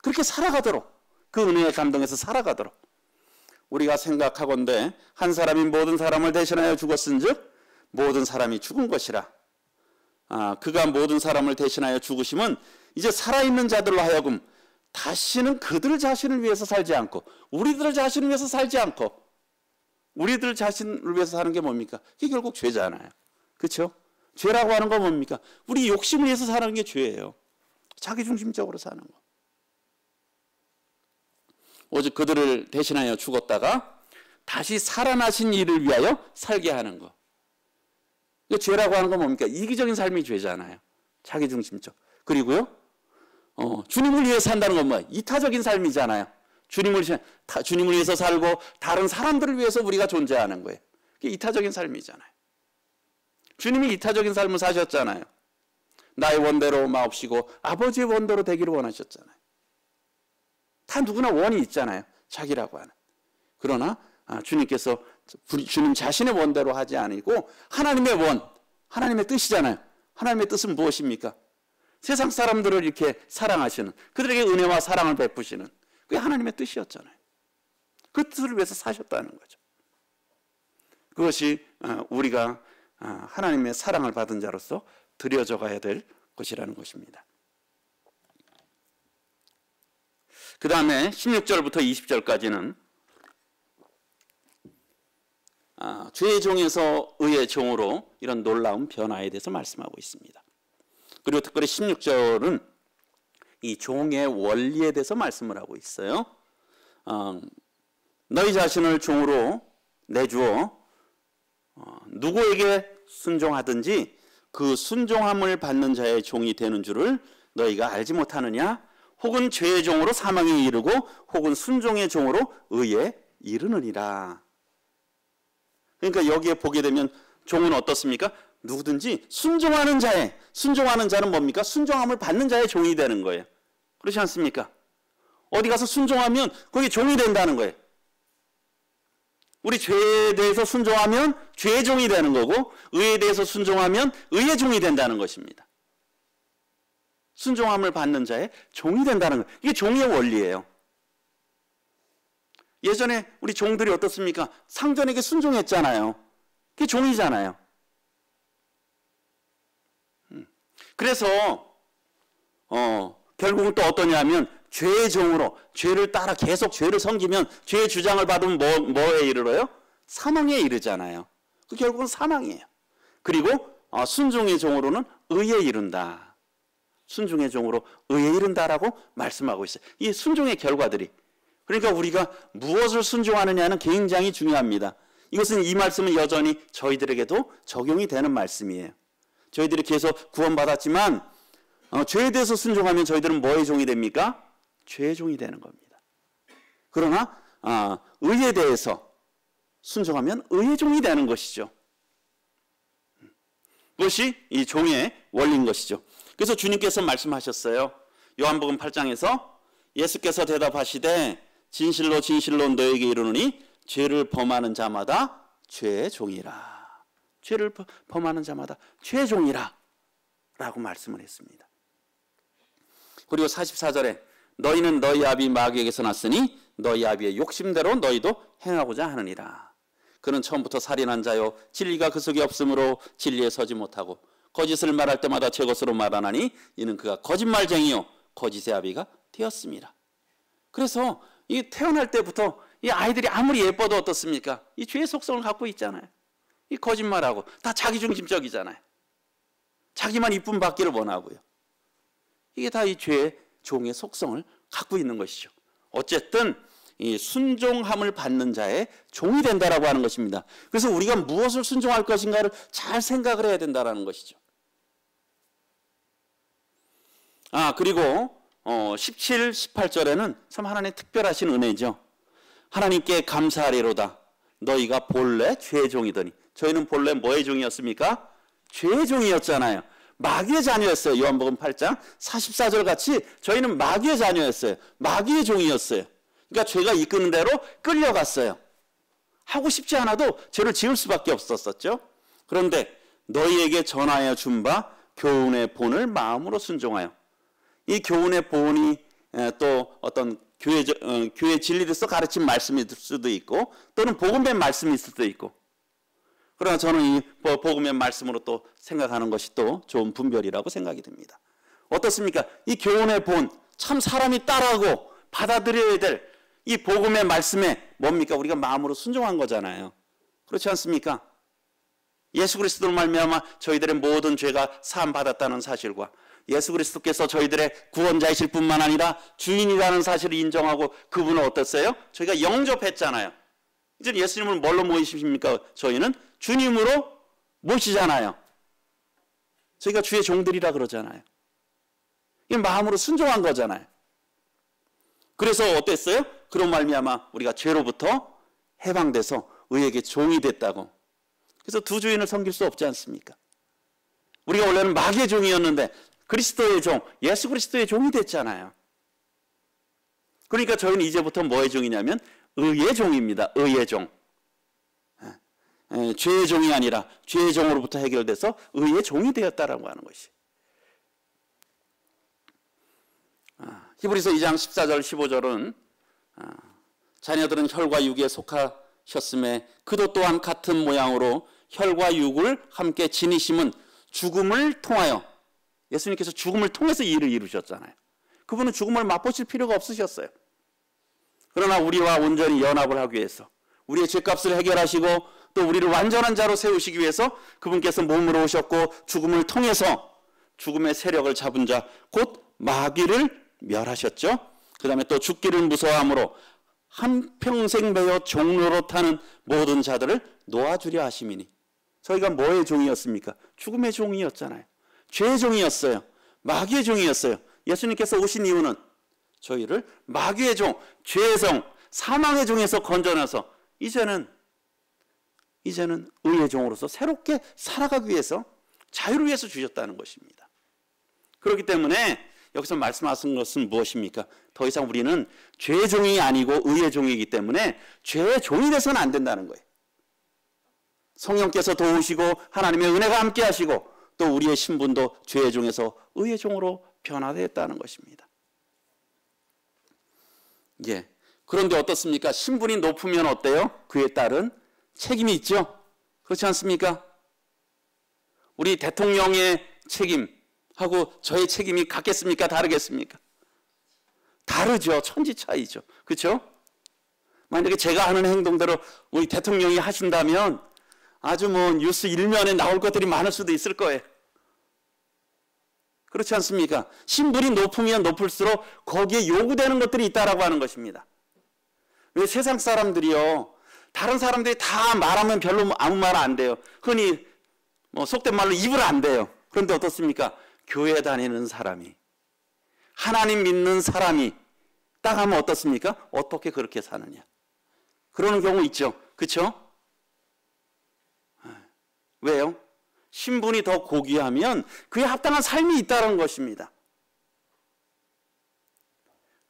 그렇게 살아가도록, 그 은혜에 감동해서 살아가도록. 우리가 생각하건대 한 사람이 모든 사람을 대신하여 죽었은즉 모든 사람이 죽은 것이라. 그가 모든 사람을 대신하여 죽으심은 이제 살아있는 자들로 하여금 다시는 그들 자신을 위해서 살지 않고, 우리들 자신을 위해서 살지 않고, 우리들 자신을 위해서 사는 게 뭡니까? 이게 결국 죄잖아요. 그렇죠? 죄라고 하는 건 뭡니까? 우리 욕심을 위해서 사는 게 죄예요. 자기중심적으로 사는 거. 오직 그들을 대신하여 죽었다가 다시 살아나신 이를 위하여 살게 하는 거. 이 죄라고 하는 건 뭡니까? 이기적인 삶이 죄잖아요. 자기중심적. 그리고요, 주님을 위해 산다는 건 뭐야? 이타적인 삶이잖아요. 주님을 위해서 살고 다른 사람들을 위해서 우리가 존재하는 거예요. 그게 이타적인 삶이잖아요. 주님이 이타적인 삶을 사셨잖아요. 나의 원대로 마옵시고 아버지의 원대로 되기를 원하셨잖아요. 다 누구나 원이 있잖아요. 자기라고 하는. 그러나 주님께서 주님 자신의 원대로 하지 않고 하나님의 원, 하나님의 뜻이잖아요. 하나님의 뜻은 무엇입니까? 세상 사람들을 이렇게 사랑하시는, 그들에게 은혜와 사랑을 베푸시는 그게 하나님의 뜻이었잖아요. 그 뜻을 위해서 사셨다는 거죠. 그것이 우리가 하나님의 사랑을 받은 자로서 드려져 가야 될 것이라는 것입니다. 그 다음에 16절부터 20절까지는 죄의 종에서 의의 종으로 이런 놀라운 변화에 대해서 말씀하고 있습니다. 그리고 특별히 16절은 이 종의 원리에 대해서 말씀을 하고 있어요. 너희 자신을 종으로 내주어 누구에게 순종하든지 그 순종함을 받는 자의 종이 되는 줄을 너희가 알지 못하느냐? 혹은 죄의 종으로 사망에 이르고 혹은 순종의 종으로 의에 이르느니라. 그러니까 여기에 보게 되면 종은 어떻습니까? 누구든지 순종하는 자는 뭡니까? 순종함을 받는 자의 종이 되는 거예요. 그렇지 않습니까? 어디 가서 순종하면 거기 종이 된다는 거예요. 우리 죄에 대해서 순종하면 죄의 종이 되는 거고, 의에 대해서 순종하면 의의 종이 된다는 것입니다. 순종함을 받는 자의 종이 된다는 거예요. 이게 종의 원리예요. 예전에 우리 종들이 어떻습니까? 상전에게 순종했잖아요. 그게 종이잖아요. 그래서 결국은 또 어떠냐면 죄의 종으로 죄를 따라 계속 죄를 섬기면 죄의 주장을 받으면 뭐에 이르러요? 사망에 이르잖아요. 그 결국은 사망이에요. 그리고 순종의 종으로는 의에 이른다. 순종의 종으로 의에 이른다라고 말씀하고 있어요. 이 순종의 결과들이, 그러니까 우리가 무엇을 순종하느냐는 굉장히 중요합니다. 이것은 이 말씀은 여전히 저희들에게도 적용이 되는 말씀이에요. 저희들이 계속 구원받았지만 죄에 대해서 순종하면 저희들은 뭐의 종이 됩니까? 죄의 종이 되는 겁니다. 그러나 의에 대해서 순종하면 의의 종이 되는 것이죠. 그것이 이 종의 원리인 것이죠. 그래서 주님께서 말씀하셨어요. 요한복음 8장에서 예수께서 대답하시되 진실로 진실로 너에게 이르노니 죄를 범하는 자마다 죄의 종이라. 죄를 범하는 자마다 죄의 종이라 라고 말씀을 했습니다. 그리고 44절에 너희는 너희 아비 마귀에게서 났으니 너희 아비의 욕심대로 너희도 행하고자 하느니라. 그는 처음부터 살인한 자요 진리가 그 속에 없으므로 진리에 서지 못하고 거짓을 말할 때마다 제 것으로 말하나니 이는 그가 거짓말쟁이요 거짓의 아비가 되었습니다. 그래서 이 태어날 때부터 이 아이들이 아무리 예뻐도 어떻습니까? 이 죄의 속성을 갖고 있잖아요. 이 거짓말하고 다 자기중심적이잖아요. 자기만 이쁨 받기를 원하고요. 이게 다 이 죄의 종의 속성을 갖고 있는 것이죠. 어쨌든 이 순종함을 받는 자의 종이 된다라고 하는 것입니다. 그래서 우리가 무엇을 순종할 것인가를 잘 생각을 해야 된다라는 것이죠. 그리고 17, 18절에는 참 하나님의 특별하신 은혜죠. 하나님께 감사하리로다. 너희가 본래 죄의 종이더니. 저희는 본래 뭐의 종이었습니까? 죄의 종이었잖아요. 마귀의 자녀였어요. 요한복음 8장 44절 같이 저희는 마귀의 자녀였어요. 마귀의 종이었어요. 그러니까 죄가 이끄는 대로 끌려갔어요. 하고 싶지 않아도 죄를 지을 수밖에 없었었죠. 그런데 너희에게 전하여 준 바 교훈의 본을 마음으로 순종하여. 이 교훈의 본이 또 어떤 교회 진리로서 가르친 말씀일 수도 있고 또는 복음의 말씀일 수도 있고, 그러나 저는 이 복음의 말씀으로 또 생각하는 것이 또 좋은 분별이라고 생각이 듭니다. 어떻습니까? 이 교훈의 본, 참 사람이 따라하고 받아들여야 될 이 복음의 말씀에 뭡니까? 우리가 마음으로 순종한 거잖아요. 그렇지 않습니까? 예수 그리스도로 말미암아 저희들의 모든 죄가 사함 받았다는 사실과 예수 그리스도께서 저희들의 구원자이실 뿐만 아니라 주인이라는 사실을 인정하고 그분을 어땠어요? 저희가 영접했잖아요. 이제 예수님을 뭘로 모시십니까? 저희는 주님으로 모시잖아요. 저희가 주의 종들이라 그러잖아요. 이 마음으로 순종한 거잖아요. 그래서 어땠어요? 그런 말미암아 우리가 죄로부터 해방돼서 의에게 종이 됐다고. 그래서 두 주인을 섬길 수 없지 않습니까? 우리가 원래는 마귀의 종이었는데 그리스도의 종, 예수 그리스도의 종이 됐잖아요. 그러니까 저희는 이제부터 뭐의 종이냐면 의의 종입니다. 의의 종. 죄의 종이 아니라 죄의 종으로부터 해결돼서 의의 종이 되었다라고 하는 것이. 히브리서 2장 14절 15절은 자녀들은 혈과 육에 속하셨음에 그도 또한 같은 모양으로 혈과 육을 함께 지니심은 죽음을 통하여, 예수님께서 죽음을 통해서 이 일을 이루셨잖아요. 그분은 죽음을 맛보실 필요가 없으셨어요. 그러나 우리와 온전히 연합을 하기 위해서, 우리의 죄값을 해결하시고 또 우리를 완전한 자로 세우시기 위해서 그분께서 몸으로 오셨고 죽음을 통해서 죽음의 세력을 잡은 자 곧 마귀를 멸하셨죠. 그 다음에 또 죽기를 무서워함으로 한평생 매여 종로로 타는 모든 자들을 놓아주려 하심이니. 저희가 뭐의 종이었습니까? 죽음의 종이었잖아요. 죄의 종이었어요. 마귀의 종이었어요. 예수님께서 오신 이유는 저희를 마귀의 종, 죄의 종, 사망의 종에서 건져내서 이제는 의의 종으로서 새롭게 살아가기 위해서, 자유를 위해서 주셨다는 것입니다. 그렇기 때문에 여기서 말씀하신 것은 무엇입니까? 더 이상 우리는 죄의 종이 아니고 의의 종이기 때문에 죄의 종이 돼서는 안 된다는 거예요. 성령께서 도우시고 하나님의 은혜가 함께 하시고 또 우리의 신분도 죄의 종에서 의의 종으로 변화되었다는 것입니다. 예. 그런데 어떻습니까? 신분이 높으면 어때요? 그에 따른 책임이 있죠. 그렇지 않습니까? 우리 대통령의 책임하고 저의 책임이 같겠습니까? 다르겠습니까? 다르죠. 천지 차이죠. 그렇죠? 만약에 제가 하는 행동대로 우리 대통령이 하신다면 아주 뉴스 일면에 나올 것들이 많을 수도 있을 거예요. 그렇지 않습니까? 신분이 높으면 높을수록 거기에 요구되는 것들이 있다라고 하는 것입니다. 왜 세상 사람들이요, 다른 사람들이 다 말하면 별로 아무 말 안 돼요. 흔히 속된 말로 입을 안 대요. 그런데 어떻습니까? 교회 다니는 사람이, 하나님 믿는 사람이 딱 하면 어떻습니까? 어떻게 그렇게 사느냐. 그러는 경우 있죠. 그렇죠? 왜요? 신분이 더 고귀하면 그에 합당한 삶이 있다는 것입니다.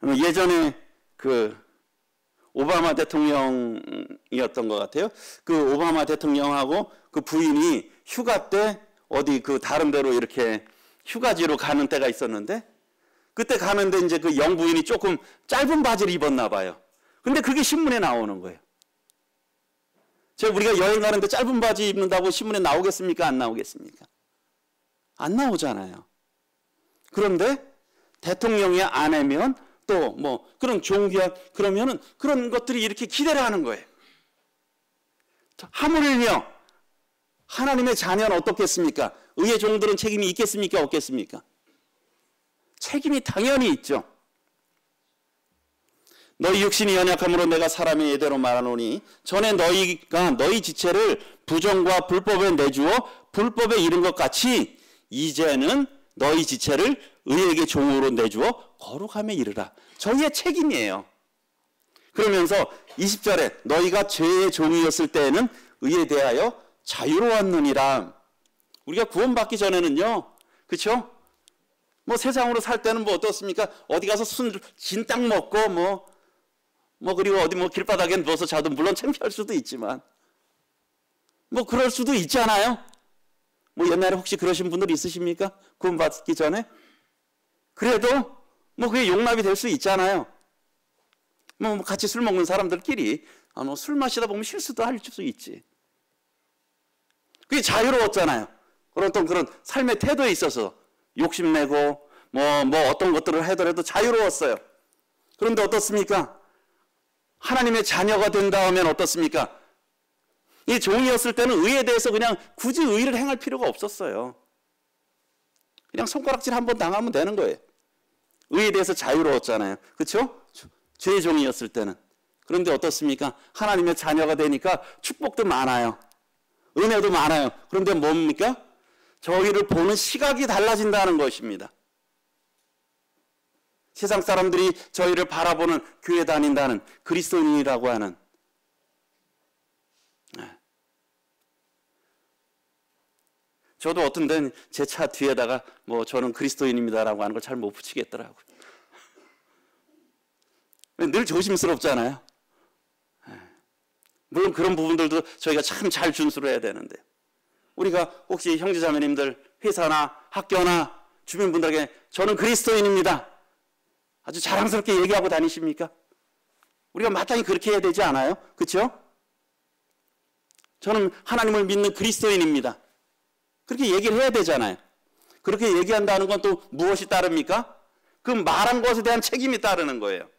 예전에 오바마 대통령이었던 것 같아요. 그 오바마 대통령하고 그 부인이 휴가 때 어디 다른 데로 이렇게 휴가지로 가는 때가 있었는데, 그때 가는데 이제 그 영부인이 조금 짧은 바지를 입었나 봐요. 근데 그게 신문에 나오는 거예요. 우리가 여행 가는데 짧은 바지 입는다고 신문에 나오겠습니까? 안 나오겠습니까? 안 나오잖아요. 그런데 대통령의 아내면 또 그런 종귀한, 그러면은 그런 것들이 이렇게 기대를 하는 거예요. 하물며 하나님의 자녀는 어떻겠습니까? 의의 종들은 책임이 있겠습니까? 없겠습니까? 책임이 당연히 있죠. 너희 육신이 연약함으로 내가 사람의 예대로 말하노니 전에 너희가 너희 지체를 부정과 불법에 내주어 불법에 이른 것 같이 이제는 너희 지체를 의에게 종으로 내주어 거룩함에 이르라. 저희의 책임이에요. 그러면서 20절에 너희가 죄의 종이었을 때에는 의에 대하여 자유로웠느니라. 우리가 구원받기 전에는요, 그렇죠? 세상으로 살 때는 어떻습니까? 어디 가서 진땅 먹고 그리고 어디 길바닥에 누워서 자도 물론 창피할 수도 있지만 그럴 수도 있잖아요. 옛날에 혹시 그러신 분들 있으십니까? 구원받기 전에? 그래도 그게 용납이 될 수 있잖아요. 같이 술 먹는 사람들끼리 술 마시다 보면 실수도 할 수 있지. 그게 자유로웠잖아요. 그런 삶의 태도에 있어서 욕심내고 어떤 것들을 하더라도 자유로웠어요. 그런데 어떻습니까? 하나님의 자녀가 된 다음엔 어떻습니까? 이 종이었을 때는 의에 대해서 그냥 굳이 의를 행할 필요가 없었어요. 그냥 손가락질 한번 당하면 되는 거예요. 의에 대해서 자유로웠잖아요. 그렇죠? 죄의 종이었을 때는. 그런데 어떻습니까? 하나님의 자녀가 되니까 축복도 많아요. 은혜도 많아요. 그런데 뭡니까? 저희를 보는 시각이 달라진다는 것입니다. 세상 사람들이 저희를 바라보는 교회 다닌다는 그리스도인이라고 하는, 저도 어떤 데는 제 차 뒤에다가 뭐 저는 그리스도인입니다라고 하는 걸 잘 못 붙이겠더라고요. 늘 조심스럽잖아요. 물론 그런 부분들도 저희가 참 잘 준수를 해야 되는데, 우리가 혹시 형제자매님들 회사나 학교나 주변 분들에게 저는 그리스도인입니다 아주 자랑스럽게 얘기하고 다니십니까? 우리가 마땅히 그렇게 해야 되지 않아요? 그렇죠? 저는 하나님을 믿는 그리스도인입니다. 그렇게 얘기를 해야 되잖아요. 그렇게 얘기한다는 건 또 무엇이 따릅니까? 그 말한 것에 대한 책임이 따르는 거예요.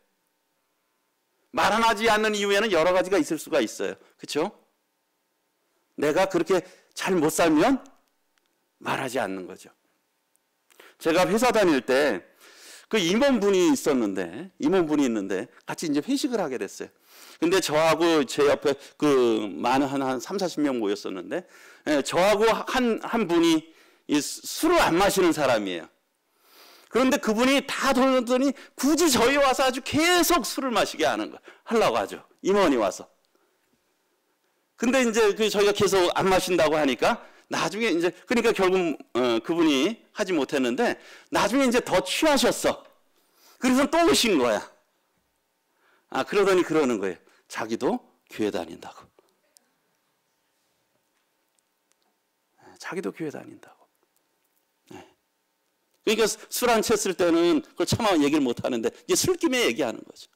말 안 하지 않는 이유에는 여러 가지가 있을 수가 있어요. 그렇죠? 내가 그렇게 잘 못 살면 말하지 않는 거죠. 제가 회사 다닐 때 그 임원분이 있는데 같이 이제 회식을 하게 됐어요. 근데 저하고 제 옆에 많은 한 3, 40명 모였었는데, 저하고 한 분이 술을 안 마시는 사람이에요. 그런데 그분이 다 돌더니 굳이 저희 와서 아주 계속 술을 마시게 하려고 하죠. 임원이 와서. 근데 이제 저희가 계속 안 마신다고 하니까 나중에 이제, 그러니까 결국 그분이 하지 못했는데 나중에 이제 더 취하셨어. 그래서 또 오신 거야. 그러더니 그러는 거예요. 자기도 교회 다닌다고. 자기도 교회 다닌다고. 그러니까 술 안 챘을 때는 그걸 차마 얘기를 못 하는데 이제 술김에 얘기하는 거죠.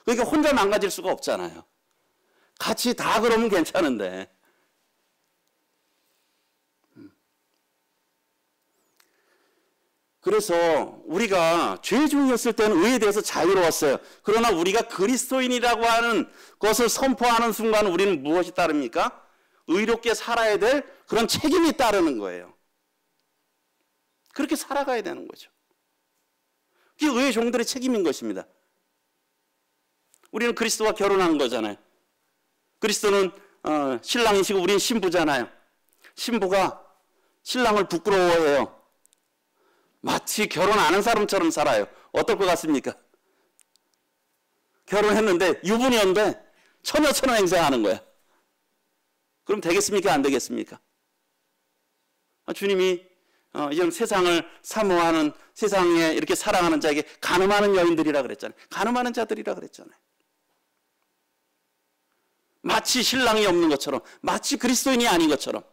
그러니까 혼자 망가질 수가 없잖아요. 같이 다 그러면 괜찮은데. 그래서 우리가 죄 중이었을 때는 의에 대해서 자유로웠어요. 그러나 우리가 그리스도인이라고 하는 것을 선포하는 순간 우리는 무엇이 따릅니까? 의롭게 살아야 될 그런 책임이 따르는 거예요. 그렇게 살아가야 되는 거죠. 그게 의의 종들의 책임인 것입니다. 우리는 그리스도와 결혼한 거잖아요. 그리스도는 신랑이시고 우리는 신부잖아요. 신부가 신랑을 부끄러워해요. 마치 결혼 안 한 사람처럼 살아요. 어떨 것 같습니까? 결혼했는데 유부녀인데 처녀처럼 행세하는 거야. 그럼 되겠습니까? 안 되겠습니까? 주님이 이런 세상을 사모하는, 세상에 이렇게 사랑하는 자에게 간음하는 여인들이라 그랬잖아요. 간음하는 자들이라 그랬잖아요. 마치 신랑이 없는 것처럼, 마치 그리스도인이 아닌 것처럼.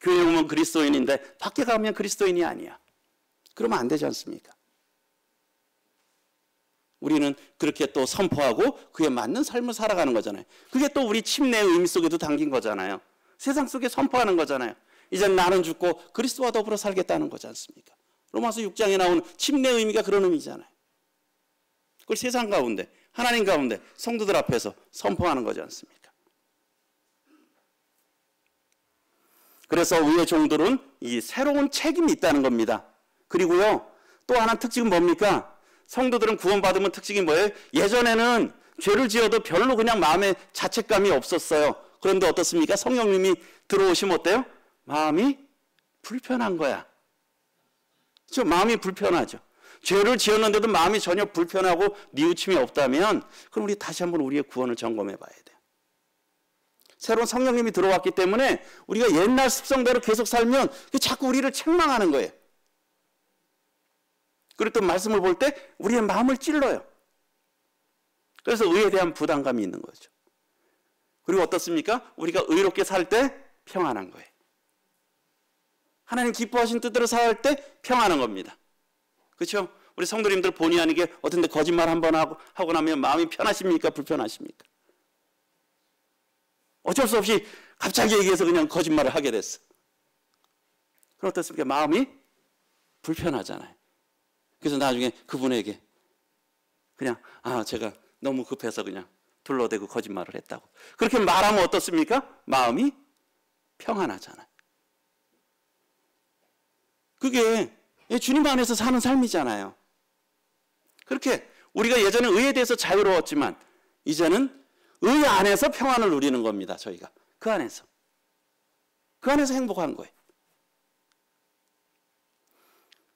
교회 오면 그리스도인인데 밖에 가면 그리스도인이 아니야. 그러면 안 되지 않습니까? 우리는 그렇게 또 선포하고 그에 맞는 삶을 살아가는 거잖아요. 그게 또 우리 침례의 의미 속에도 담긴 거잖아요. 세상 속에 선포하는 거잖아요. 이제 나는 죽고 그리스도와 더불어 살겠다는 거지 않습니까? 로마서 6장에 나오는 침례의 의미가 그런 의미잖아요. 그걸 세상 가운데, 하나님 가운데, 성도들 앞에서 선포하는 거지 않습니까? 그래서 의의 종들은 이 새로운 책임이 있다는 겁니다. 그리고요, 또 하나 특징은 뭡니까? 성도들은 구원받으면 특징이 뭐예요? 예전에는 죄를 지어도 별로 그냥 마음에 자책감이 없었어요. 그런데 어떻습니까? 성령님이 들어오시면 어때요? 마음이 불편한 거야. 그렇죠? 마음이 불편하죠. 죄를 지었는데도 마음이 전혀 불편하고 뉘우침이 없다면 그럼 우리 다시 한번 우리의 구원을 점검해 봐야 돼요. 새로운 성령님이 들어왔기 때문에 우리가 옛날 습성대로 계속 살면 자꾸 우리를 책망하는 거예요. 그리고 또 말씀을 볼 때 우리의 마음을 찔러요. 그래서 의에 대한 부담감이 있는 거죠. 그리고 어떻습니까? 우리가 의롭게 살 때 평안한 거예요. 하나님 기뻐하신 뜻대로 살 때 평안한 겁니다. 그렇죠? 우리 성도님들 본의 아니게 어떤 데 거짓말 한번 하고 나면 마음이 편하십니까? 불편하십니까? 어쩔 수 없이 갑자기 얘기해서 그냥 거짓말을 하게 됐어. 그럼 어떻습니까? 마음이 불편하잖아요. 그래서 나중에 그분에게 그냥 제가 너무 급해서 그냥 둘러대고 거짓말을 했다고. 그렇게 말하면 어떻습니까? 마음이 평안하잖아요. 그게 주님 안에서 사는 삶이잖아요. 그렇게 우리가 예전에 의에 대해서 자유로웠지만 이제는 의 안에서 평안을 누리는 겁니다. 저희가 그 안에서 행복한 거예요.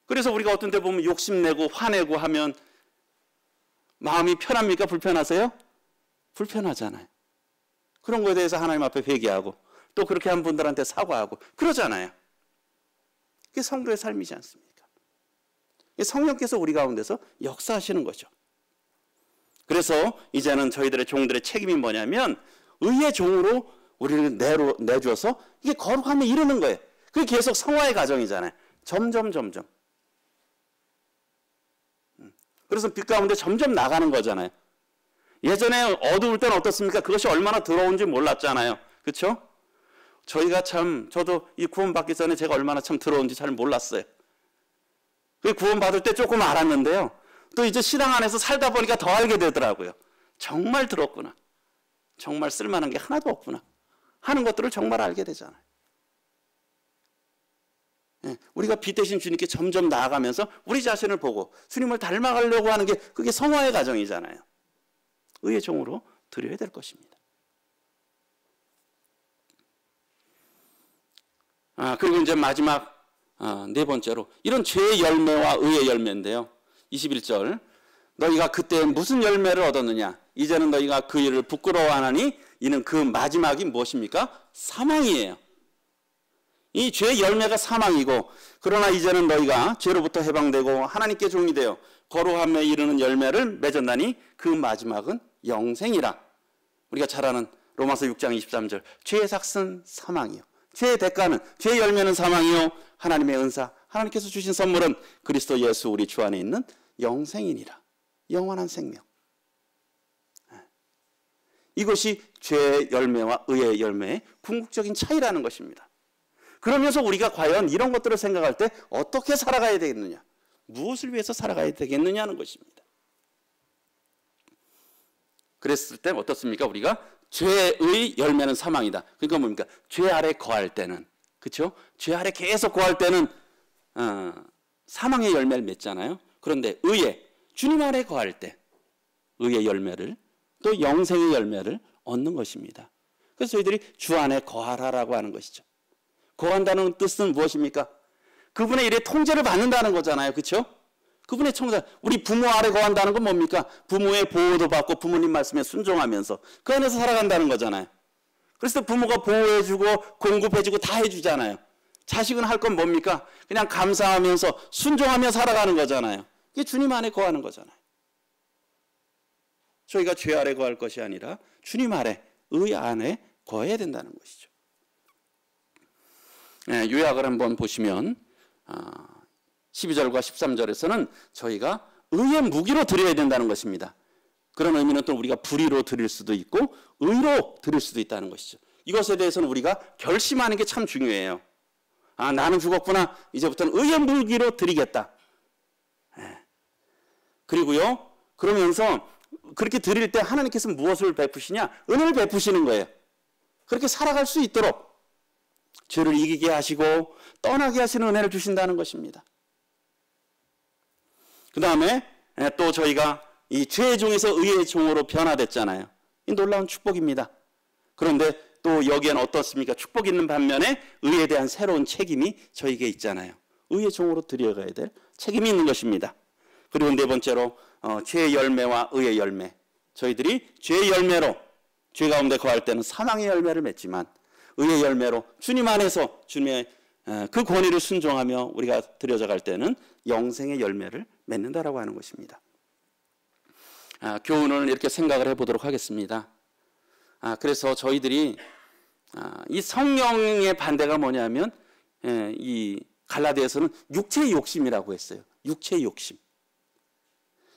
그래서 우리가 어떤 데 보면 욕심내고 화내고 하면 마음이 편합니까? 불편하세요? 불편하잖아요. 그런 거에 대해서 하나님 앞에 회개하고 또 그렇게 한 분들한테 사과하고 그러잖아요. 그게 성도의 삶이지 않습니까? 성령께서 우리 가운데서 역사하시는 거죠. 그래서 이제는 저희들의 종들의 책임이 뭐냐면 의의 종으로 우리를 내주어서 이게 거룩함에 이르는 거예요. 그게 계속 성화의 과정이잖아요. 점점. 그래서 빛 가운데 점점 나가는 거잖아요. 예전에 어두울 때는 어떻습니까? 그것이 얼마나 더러운지 몰랐잖아요. 그렇죠? 저희가 참, 저도 이 구원받기 전에 제가 얼마나 참 더러운지 잘 몰랐어요. 그 구원받을 때 조금 알았는데요. 또 이제 신앙 안에서 살다 보니까 더 알게 되더라고요. 정말 더럽구나. 정말 쓸만한 게 하나도 없구나. 하는 것들을 정말 알게 되잖아요. 우리가 빛 대신 주님께 점점 나아가면서 우리 자신을 보고 주님을 닮아가려고 하는 게 그게 성화의 과정이잖아요. 의의 종으로 드려야 될 것입니다. 그리고 이제 마지막 네 번째로 이런 죄의 열매와 의의 열매인데요. 21절 너희가 그때 무슨 열매를 얻었느냐 이제는 너희가 그 일을 부끄러워하나니 이는 그 마지막이 무엇입니까? 사망이에요. 이 죄의 열매가 사망이고 그러나 이제는 너희가 죄로부터 해방되고 하나님께 종이 되어 거룩함에 이르는 열매를 맺었나니 그 마지막은 영생이라. 우리가 잘 아는 로마서 6장 23절 죄의 삭은 사망이요 죄의 대가는 죄의 열매는 사망이요 하나님의 은사 하나님께서 주신 선물은 그리스도 예수 우리 주 안에 있는 영생이니라. 영원한 생명. 이것이 죄의 열매와 의의 열매의 궁극적인 차이라는 것입니다. 그러면서 우리가 과연 이런 것들을 생각할 때 어떻게 살아가야 되겠느냐, 무엇을 위해서 살아가야 되겠느냐는 것입니다. 그랬을 때 어떻습니까? 우리가 죄의 열매는 사망이다. 그러니까 뭡니까? 죄 아래 거할 때는, 그렇죠? 죄 아래 계속 거할 때는 사망의 열매를 맺잖아요. 그런데 의의, 주님 아래 거할 때 의의 열매를, 또 영생의 열매를 얻는 것입니다. 그래서 저희들이 주 안에 거하라라고 하는 것이죠. 거한다는 뜻은 무엇입니까? 그분의 일에 통제를 받는다는 거잖아요. 그렇죠? 그분의 통제, 우리 부모 아래 거한다는 건 뭡니까? 부모의 보호도 받고 부모님 말씀에 순종하면서 그 안에서 살아간다는 거잖아요. 그래서 부모가 보호해주고 공급해주고 다 해주잖아요. 자식은 할 건 뭡니까? 그냥 감사하면서 순종하며 살아가는 거잖아요. 이게 주님 안에 거하는 거잖아요. 저희가 죄 아래 거할 것이 아니라 주님 아래, 의 안에 거해야 된다는 것이죠. 요약을 한번 보시면 12절과 13절에서는 저희가 의의 무기로 드려야 된다는 것입니다. 그런 의미는 또 우리가 불의로 드릴 수도 있고 의로 드릴 수도 있다는 것이죠. 이것에 대해서는 우리가 결심하는 게 참 중요해요. 나는 죽었구나. 이제부터는 의의 무기로 드리겠다. 그리고요, 그러면서 그렇게 드릴 때 하나님께서 무엇을 베푸시냐? 은혜를 베푸시는 거예요. 그렇게 살아갈 수 있도록 죄를 이기게 하시고 떠나게 하시는 은혜를 주신다는 것입니다. 그 다음에 또 저희가 이 죄의 종에서 의의 종으로 변화됐잖아요. 이 놀라운 축복입니다. 그런데 또 여기에는 어떻습니까? 축복이 있는 반면에 의에 대한 새로운 책임이 저에게 있잖아요. 의의 종으로 드려가야 될 책임이 있는 것입니다. 그리고 네 번째로 죄의 열매와 의의 열매. 저희들이 죄의 열매로 죄 가운데 거할 때는 사망의 열매를 맺지만 의의 열매로 주님 안에서 주님의 그 권위를 순종하며 우리가 드려져 갈 때는 영생의 열매를 맺는다라고 하는 것입니다. 교훈을 이렇게 생각을 해보도록 하겠습니다. 그래서 저희들이 이 성령의 반대가 뭐냐면 이 갈라디아서는 육체의 욕심이라고 했어요. 육체의 욕심.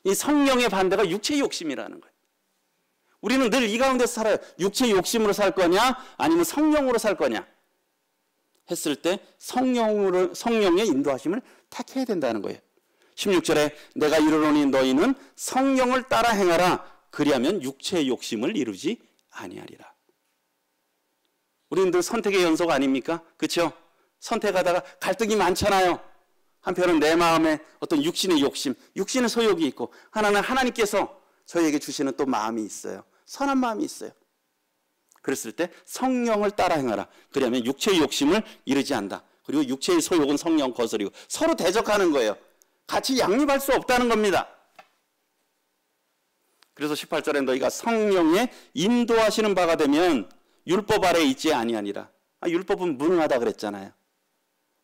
이 성령의 반대가 육체의 욕심이라는 거예요. 우리는 늘 이 가운데서 살아요. 육체의 욕심으로 살 거냐 아니면 성령으로 살 거냐 했을 때 성령의 인도하심을 택해야 된다는 거예요. 16절에 내가 이르노니 너희는 성령을 따라 행하라. 그리하면 육체의 욕심을 이루지 아니하리라. 우리는 늘 선택의 연속 아닙니까? 그렇죠? 선택하다가 갈등이 많잖아요. 한편은 내 마음에 어떤 육신의 욕심, 육신의 소욕이 있고, 하나는 하나님께서 저희에게 주시는 또 마음이 있어요. 선한 마음이 있어요. 그랬을 때 성령을 따라 행하라. 그러면 육체의 욕심을 이루지 않는다. 그리고 육체의 소욕은 성령 거스리고 서로 대적하는 거예요. 같이 양립할 수 없다는 겁니다. 그래서 18절에 너희가 성령의 인도하시는 바가 되면 율법 아래에 있지 아니하니라. 율법은 무능하다 그랬잖아요.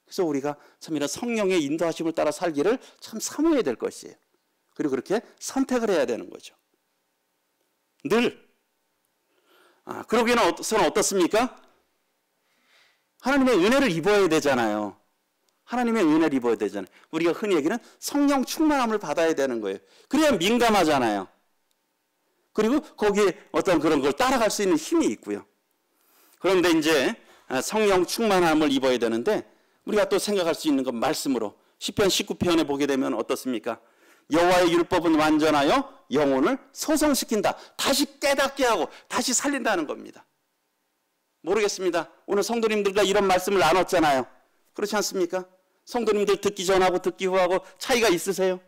그래서 우리가 참 이런 성령의 인도하심을 따라 살기를 참 사모해야 될 것이에요. 그리고 그렇게 선택을 해야 되는 거죠. 늘. 그러기에는 어떻습니까? 하나님의 은혜를 입어야 되잖아요. 하나님의 은혜를 입어야 되잖아요. 우리가 흔히 얘기는 성령 충만함을 받아야 되는 거예요. 그래야 민감하잖아요. 그리고 거기에 어떤 그런 걸 따라갈 수 있는 힘이 있고요. 그런데 이제 성령 충만함을 입어야 되는데 우리가 또 생각할 수 있는 건 말씀으로 시편 19편에 보게 되면 어떻습니까? 여호와의 율법은 완전하여 영혼을 소성시킨다. 다시 깨닫게 하고 다시 살린다는 겁니다. 모르겠습니다. 오늘 성도님들과 이런 말씀을 나눴잖아요. 그렇지 않습니까? 성도님들 듣기 전하고 듣기 후하고 차이가 있으세요?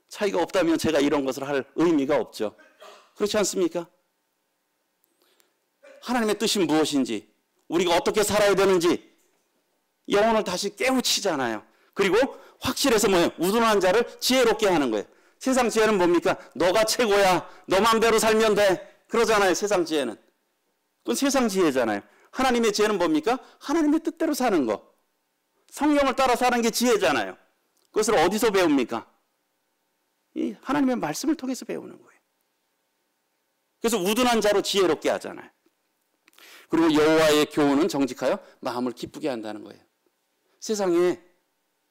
차이가 없다면 제가 이런 것을 할 의미가 없죠. 그렇지 않습니까? 하나님의 뜻이 무엇인지, 우리가 어떻게 살아야 되는지 영혼을 다시 깨우치잖아요. 그리고 확실해서 뭐예요? 우둔한 자를 지혜롭게 하는 거예요. 세상 지혜는 뭡니까? 너가 최고야. 너 맘대로 살면 돼. 그러잖아요. 세상 지혜는. 그건 세상 지혜잖아요. 하나님의 지혜는 뭡니까? 하나님의 뜻대로 사는 거. 성령을 따라 사는 게 지혜잖아요. 그것을 어디서 배웁니까? 이 하나님의 말씀을 통해서 배우는 거예요. 그래서 우둔한 자로 지혜롭게 하잖아요. 그리고 여호와의 교훈은 정직하여 마음을 기쁘게 한다는 거예요. 세상에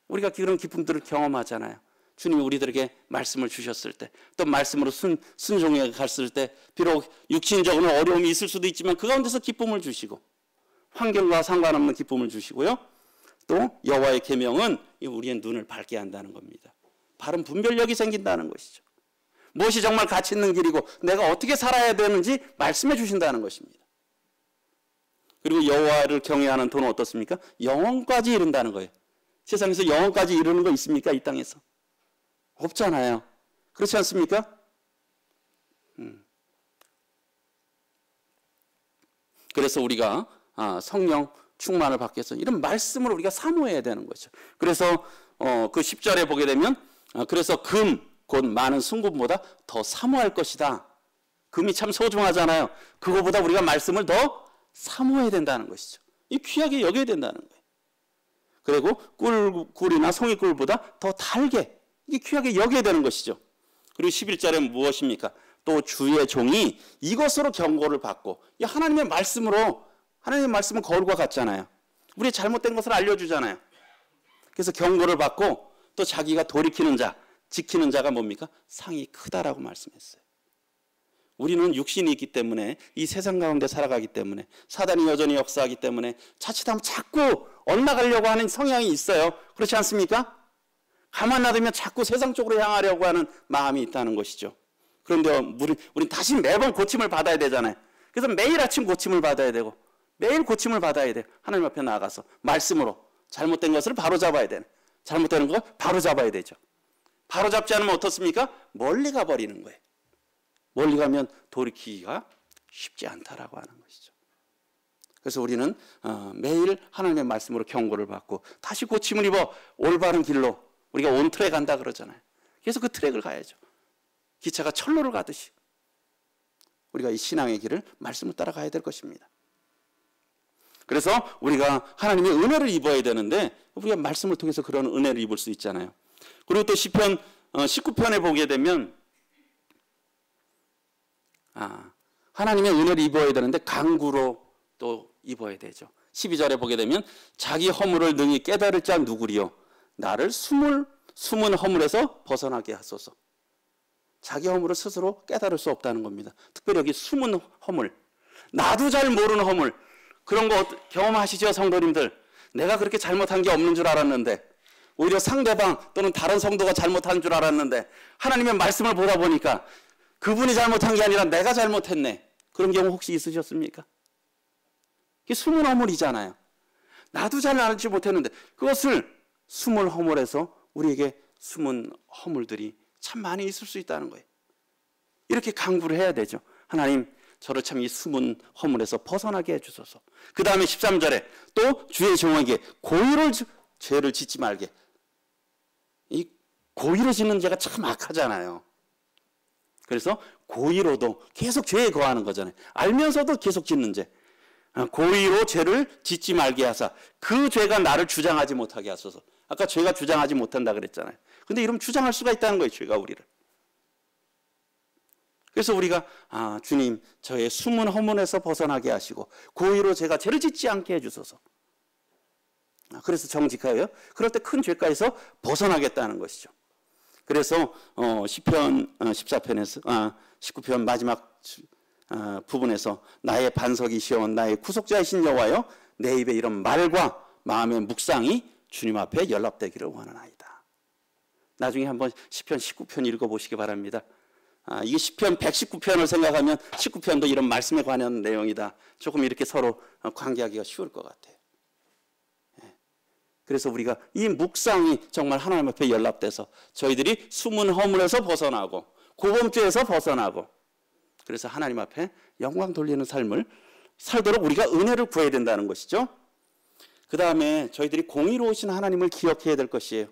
우리가 그런 기쁨들을 경험하잖아요. 주님이 우리들에게 말씀을 주셨을 때, 또 말씀으로 순종해 갔을 때, 비록 육신적으로 어려움이 있을 수도 있지만 그 가운데서 기쁨을 주시고, 환경과 상관없는 기쁨을 주시고요. 또 여호와의 계명은 우리의 눈을 밝게 한다는 겁니다. 바른 분별력이 생긴다는 것이죠. 무엇이 정말 가치 있는 길이고 내가 어떻게 살아야 되는지 말씀해 주신다는 것입니다. 그리고 여호와를 경외하는 도는 어떻습니까? 영원까지 이른다는 거예요. 세상에서 영원까지 이르는 거 있습니까? 이 땅에서. 없잖아요. 그렇지 않습니까? 그래서 우리가 성령 충만을 받기 위해서 이런 말씀을 우리가 사모해야 되는 거죠. 그래서 그 10절에 보게 되면 그래서 금, 곧 많은 순금보다 더 사모할 것이다. 금이 참 소중하잖아요. 그거보다 우리가 말씀을 더 사모해야 된다는 것이죠. 이 귀하게 여겨야 된다는 거예요. 그리고 꿀이나 송이꿀보다 더 달게, 이게 귀하게 여겨야 되는 것이죠. 그리고 11절에 무엇입니까? 또 주의 종이 이것으로 경고를 받고, 이 하나님의 말씀으로, 하나님의 말씀은 거울과 같잖아요. 우리의 잘못된 것을 알려주잖아요. 그래서 경고를 받고 또 자기가 돌이키는 자, 지키는 자가 뭡니까? 상이 크다라고 말씀했어요. 우리는 육신이 있기 때문에, 이 세상 가운데 살아가기 때문에, 사단이 여전히 역사하기 때문에 자칫하면 자꾸 엇나가려고 하는 성향이 있어요. 그렇지 않습니까? 가만 놔두면 자꾸 세상 쪽으로 향하려고 하는 마음이 있다는 것이죠. 그런데 우린 다시 매번 고침을 받아야 되잖아요. 그래서 매일 아침 고침을 받아야 되고 매일 고침을 받아야 돼요. 하나님 앞에 나아가서 말씀으로 잘못된 것을 바로잡아야 되는, 잘못되는 거 바로잡아야 되죠. 바로잡지 않으면 어떻습니까? 멀리 가버리는 거예요. 멀리 가면 돌이키기가 쉽지 않다라고 하는 것이죠. 그래서 우리는 매일 하나님의 말씀으로 경고를 받고 다시 고침을 입어 올바른 길로, 우리가 온 트랙 간다 그러잖아요. 그래서 그 트랙을 가야죠. 기차가 철로를 가듯이 우리가 이 신앙의 길을 말씀을 따라가야 될 것입니다. 그래서 우리가 하나님의 은혜를 입어야 되는데 우리가 말씀을 통해서 그런 은혜를 입을 수 있잖아요. 그리고 또 시편 19편에 보게 되면 하나님의 은혜를 입어야 되는데 강구로 또 입어야 되죠. 12절에 보게 되면 자기 허물을 능히 깨달을 자 누구리요? 나를 숨은 허물에서 벗어나게 하소서. 자기 허물을 스스로 깨달을 수 없다는 겁니다. 특별히 여기 숨은 허물, 나도 잘 모르는 허물, 그런 거 경험하시죠, 성도님들? 내가 그렇게 잘못한 게 없는 줄 알았는데, 오히려 상대방 또는 다른 성도가 잘못한 줄 알았는데 하나님의 말씀을 보다 보니까 그분이 잘못한 게 아니라 내가 잘못했네. 그런 경우 혹시 있으셨습니까? 이게 숨은 허물이잖아요. 나도 잘 알지 못했는데 그것을 숨을 허물해서 우리에게 숨은 허물들이 참 많이 있을 수 있다는 거예요. 이렇게 간구를 해야 되죠. 하나님, 저를 참 이 숨은 허물에서 벗어나게 해주소서. 그 다음에 13절에 또 주의 종에게 고의로 죄를 짓지 말게. 이 고의로 짓는 죄가 참 악하잖아요. 그래서 고의로도 계속 죄에 거하는 거잖아요. 알면서도 계속 짓는 죄. 고의로 죄를 짓지 말게 하사 그 죄가 나를 주장하지 못하게 하소서. 아까 죄가 주장하지 못한다 그랬잖아요. 근데 이러면 주장할 수가 있다는 거예요. 죄가 우리를. 그래서 우리가 주님, 저의 숨은 허물에서 벗어나게 하시고 고의로 제가 죄를 짓지 않게 해주소서. 그래서 정직하여요. 그럴 때 큰 죄가에서 벗어나겠다는 것이죠. 그래서 시편 14편에서 19편 마지막 부분에서 나의 반석이시여 나의 구속자이신 여호와여 내 입에 이런 말과 마음의 묵상이 주님 앞에 연락되기를 원하나이다. 나중에 한번 시편 19편 읽어보시기 바랍니다. 이게 시편 119편을 생각하면 19편도 이런 말씀에 관한 내용이다. 조금 이렇게 서로 관계하기가 쉬울 것 같아요. 그래서 우리가 이 묵상이 정말 하나님 앞에 연락돼서 저희들이 숨은 허물에서 벗어나고 고범죄에서 벗어나고 그래서 하나님 앞에 영광 돌리는 삶을 살도록 우리가 은혜를 구해야 된다는 것이죠. 그 다음에 저희들이 공의로우신 하나님을 기억해야 될 것이에요.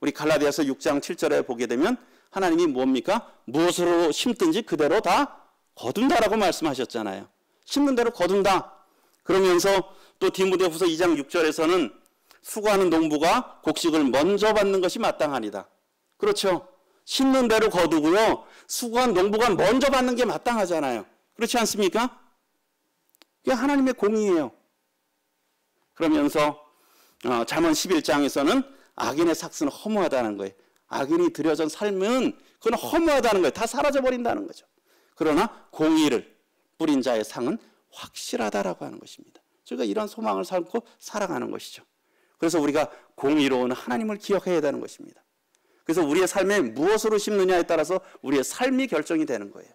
우리 갈라디아서 6장 7절에 보게 되면 하나님이 뭡니까? 무엇으로 심든지 그대로 다 거둔다라고 말씀하셨잖아요. 심는 대로 거둔다. 그러면서 또 디모데후서 2장 6절에서는 수고하는 농부가 곡식을 먼저 받는 것이 마땅하니다. 그렇죠. 심는 대로 거두고요. 수고한 농부가 먼저 받는 게 마땅하잖아요. 그렇지 않습니까? 그게 하나님의 공의예요. 그러면서 잠언 11장에서는 악인의 삭스는 허무하다는 거예요. 악인이 들여진 삶은 그건 허무하다는 거예요. 다 사라져버린다는 거죠. 그러나 공의를 뿌린 자의 상은 확실하다라고 하는 것입니다. 저희가 이런 소망을 삼고 살아가는 것이죠. 그래서 우리가 공의로운 하나님을 기억해야 되는 것입니다. 그래서 우리의 삶에 무엇으로 심느냐에 따라서 우리의 삶이 결정이 되는 거예요.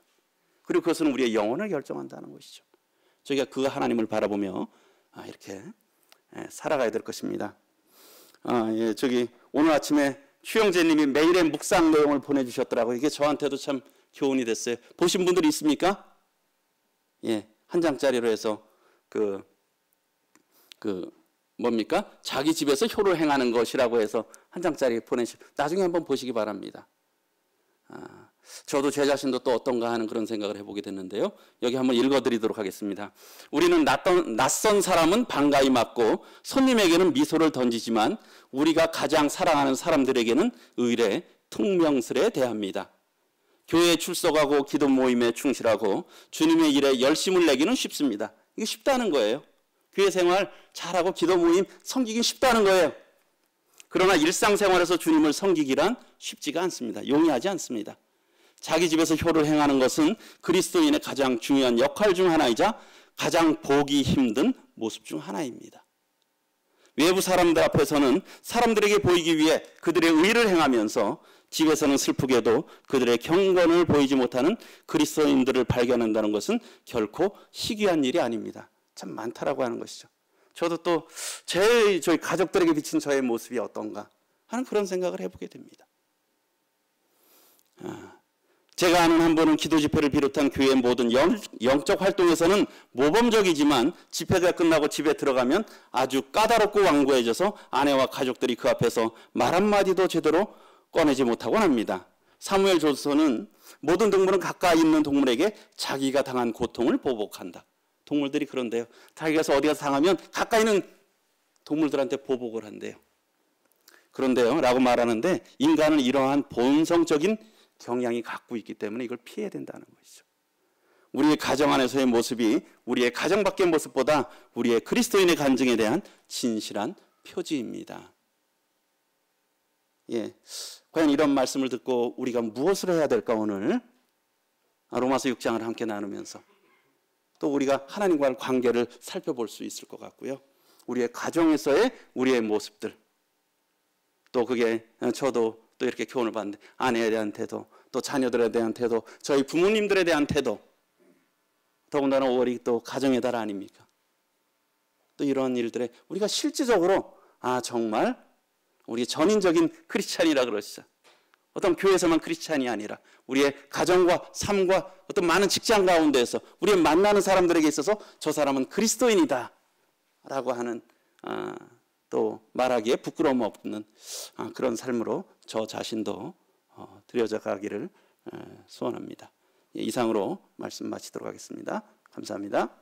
그리고 그것은 우리의 영혼을 결정한다는 것이죠. 저희가 그 하나님을 바라보며 이렇게 살아가야 될 것입니다. 저기 오늘 아침에 추영재 님이 매일의 묵상 내용을 보내주셨더라고요. 이게 저한테도 참 교훈이 됐어요. 보신 분들 있습니까? 예, 한 장짜리로 해서 뭡니까? 자기 집에서 효를 행하는 것이라고 해서 한 장짜리 나중에 한번 보시기 바랍니다. 저도 제 자신도 또 어떤가 하는 그런 생각을 해보게 됐는데요. 여기 한번 읽어드리도록 하겠습니다. 우리는 낯선 사람은 반가이 맞고 손님에게는 미소를 던지지만 우리가 가장 사랑하는 사람들에게는 의례, 퉁명스레 대합니다. 교회에 출석하고 기도 모임에 충실하고 주님의 일에 열심을 내기는 쉽습니다. 이게 쉽다는 거예요. 교회 생활 잘하고 기도 모임 섬기긴 쉽다는 거예요. 그러나 일상생활에서 주님을 섬기기란 쉽지가 않습니다. 용이하지 않습니다. 자기 집에서 효를 행하는 것은 그리스도인의 가장 중요한 역할 중 하나이자 가장 보기 힘든 모습 중 하나입니다. 외부 사람들 앞에서는 사람들에게 보이기 위해 그들의 의를 행하면서 집에서는 슬프게도 그들의 경건을 보이지 못하는 그리스도인들을 발견한다는 것은 결코 희귀한 일이 아닙니다. 참 많다라고 하는 것이죠. 저도 또 저희 가족들에게 비친 저의 모습이 어떤가 하는 그런 생각을 해보게 됩니다. 제가 아는 한 분은 기도 집회를 비롯한 교회의 모든 영적 활동에서는 모범적이지만 집회가 끝나고 집에 들어가면 아주 까다롭고 완고해져서 아내와 가족들이 그 앞에서 말 한마디도 제대로 꺼내지 못하곤 합니다. 사무엘조서는 모든 동물은 가까이 있는 동물에게 자기가 당한 고통을 보복한다. 동물들이 그런데요. 자기가 어디 가서 당하면 가까이 있는 동물들한테 보복을 한대요. 그런데요 라고 말하는데 인간은 이러한 본성적인 경향이 갖고 있기 때문에 이걸 피해야 된다는 것이죠. 우리의 가정 안에서의 모습이 우리의 가정 밖의 모습보다 우리의 그리스도인의 간증에 대한 진실한 표지입니다. 예, 과연 이런 말씀을 듣고 우리가 무엇을 해야 될까 오늘 로마서 6장을 함께 나누면서 또 우리가 하나님과의 관계를 살펴볼 수 있을 것 같고요. 우리의 가정에서의 우리의 모습들 또 그게 저도 또 이렇게 교훈을 받는데 아내에 대한 태도 또 자녀들에 대한 태도 저희 부모님들에 대한 태도 더군다나 5월이 또 가정의 달 아닙니까? 또 이런 일들에 우리가 실질적으로 정말 우리 전인적인 크리스찬이라 그러시죠. 어떤 교회에서만 크리스찬이 아니라 우리의 가정과 삶과 어떤 많은 직장 가운데에서 우리의 만나는 사람들에게 있어서 저 사람은 그리스도인이다 라고 하는 또 말하기에 부끄러움 없는 그런 삶으로 저 자신도 들여져 가기를 소원합니다. 이상으로 말씀 마치도록 하겠습니다. 감사합니다.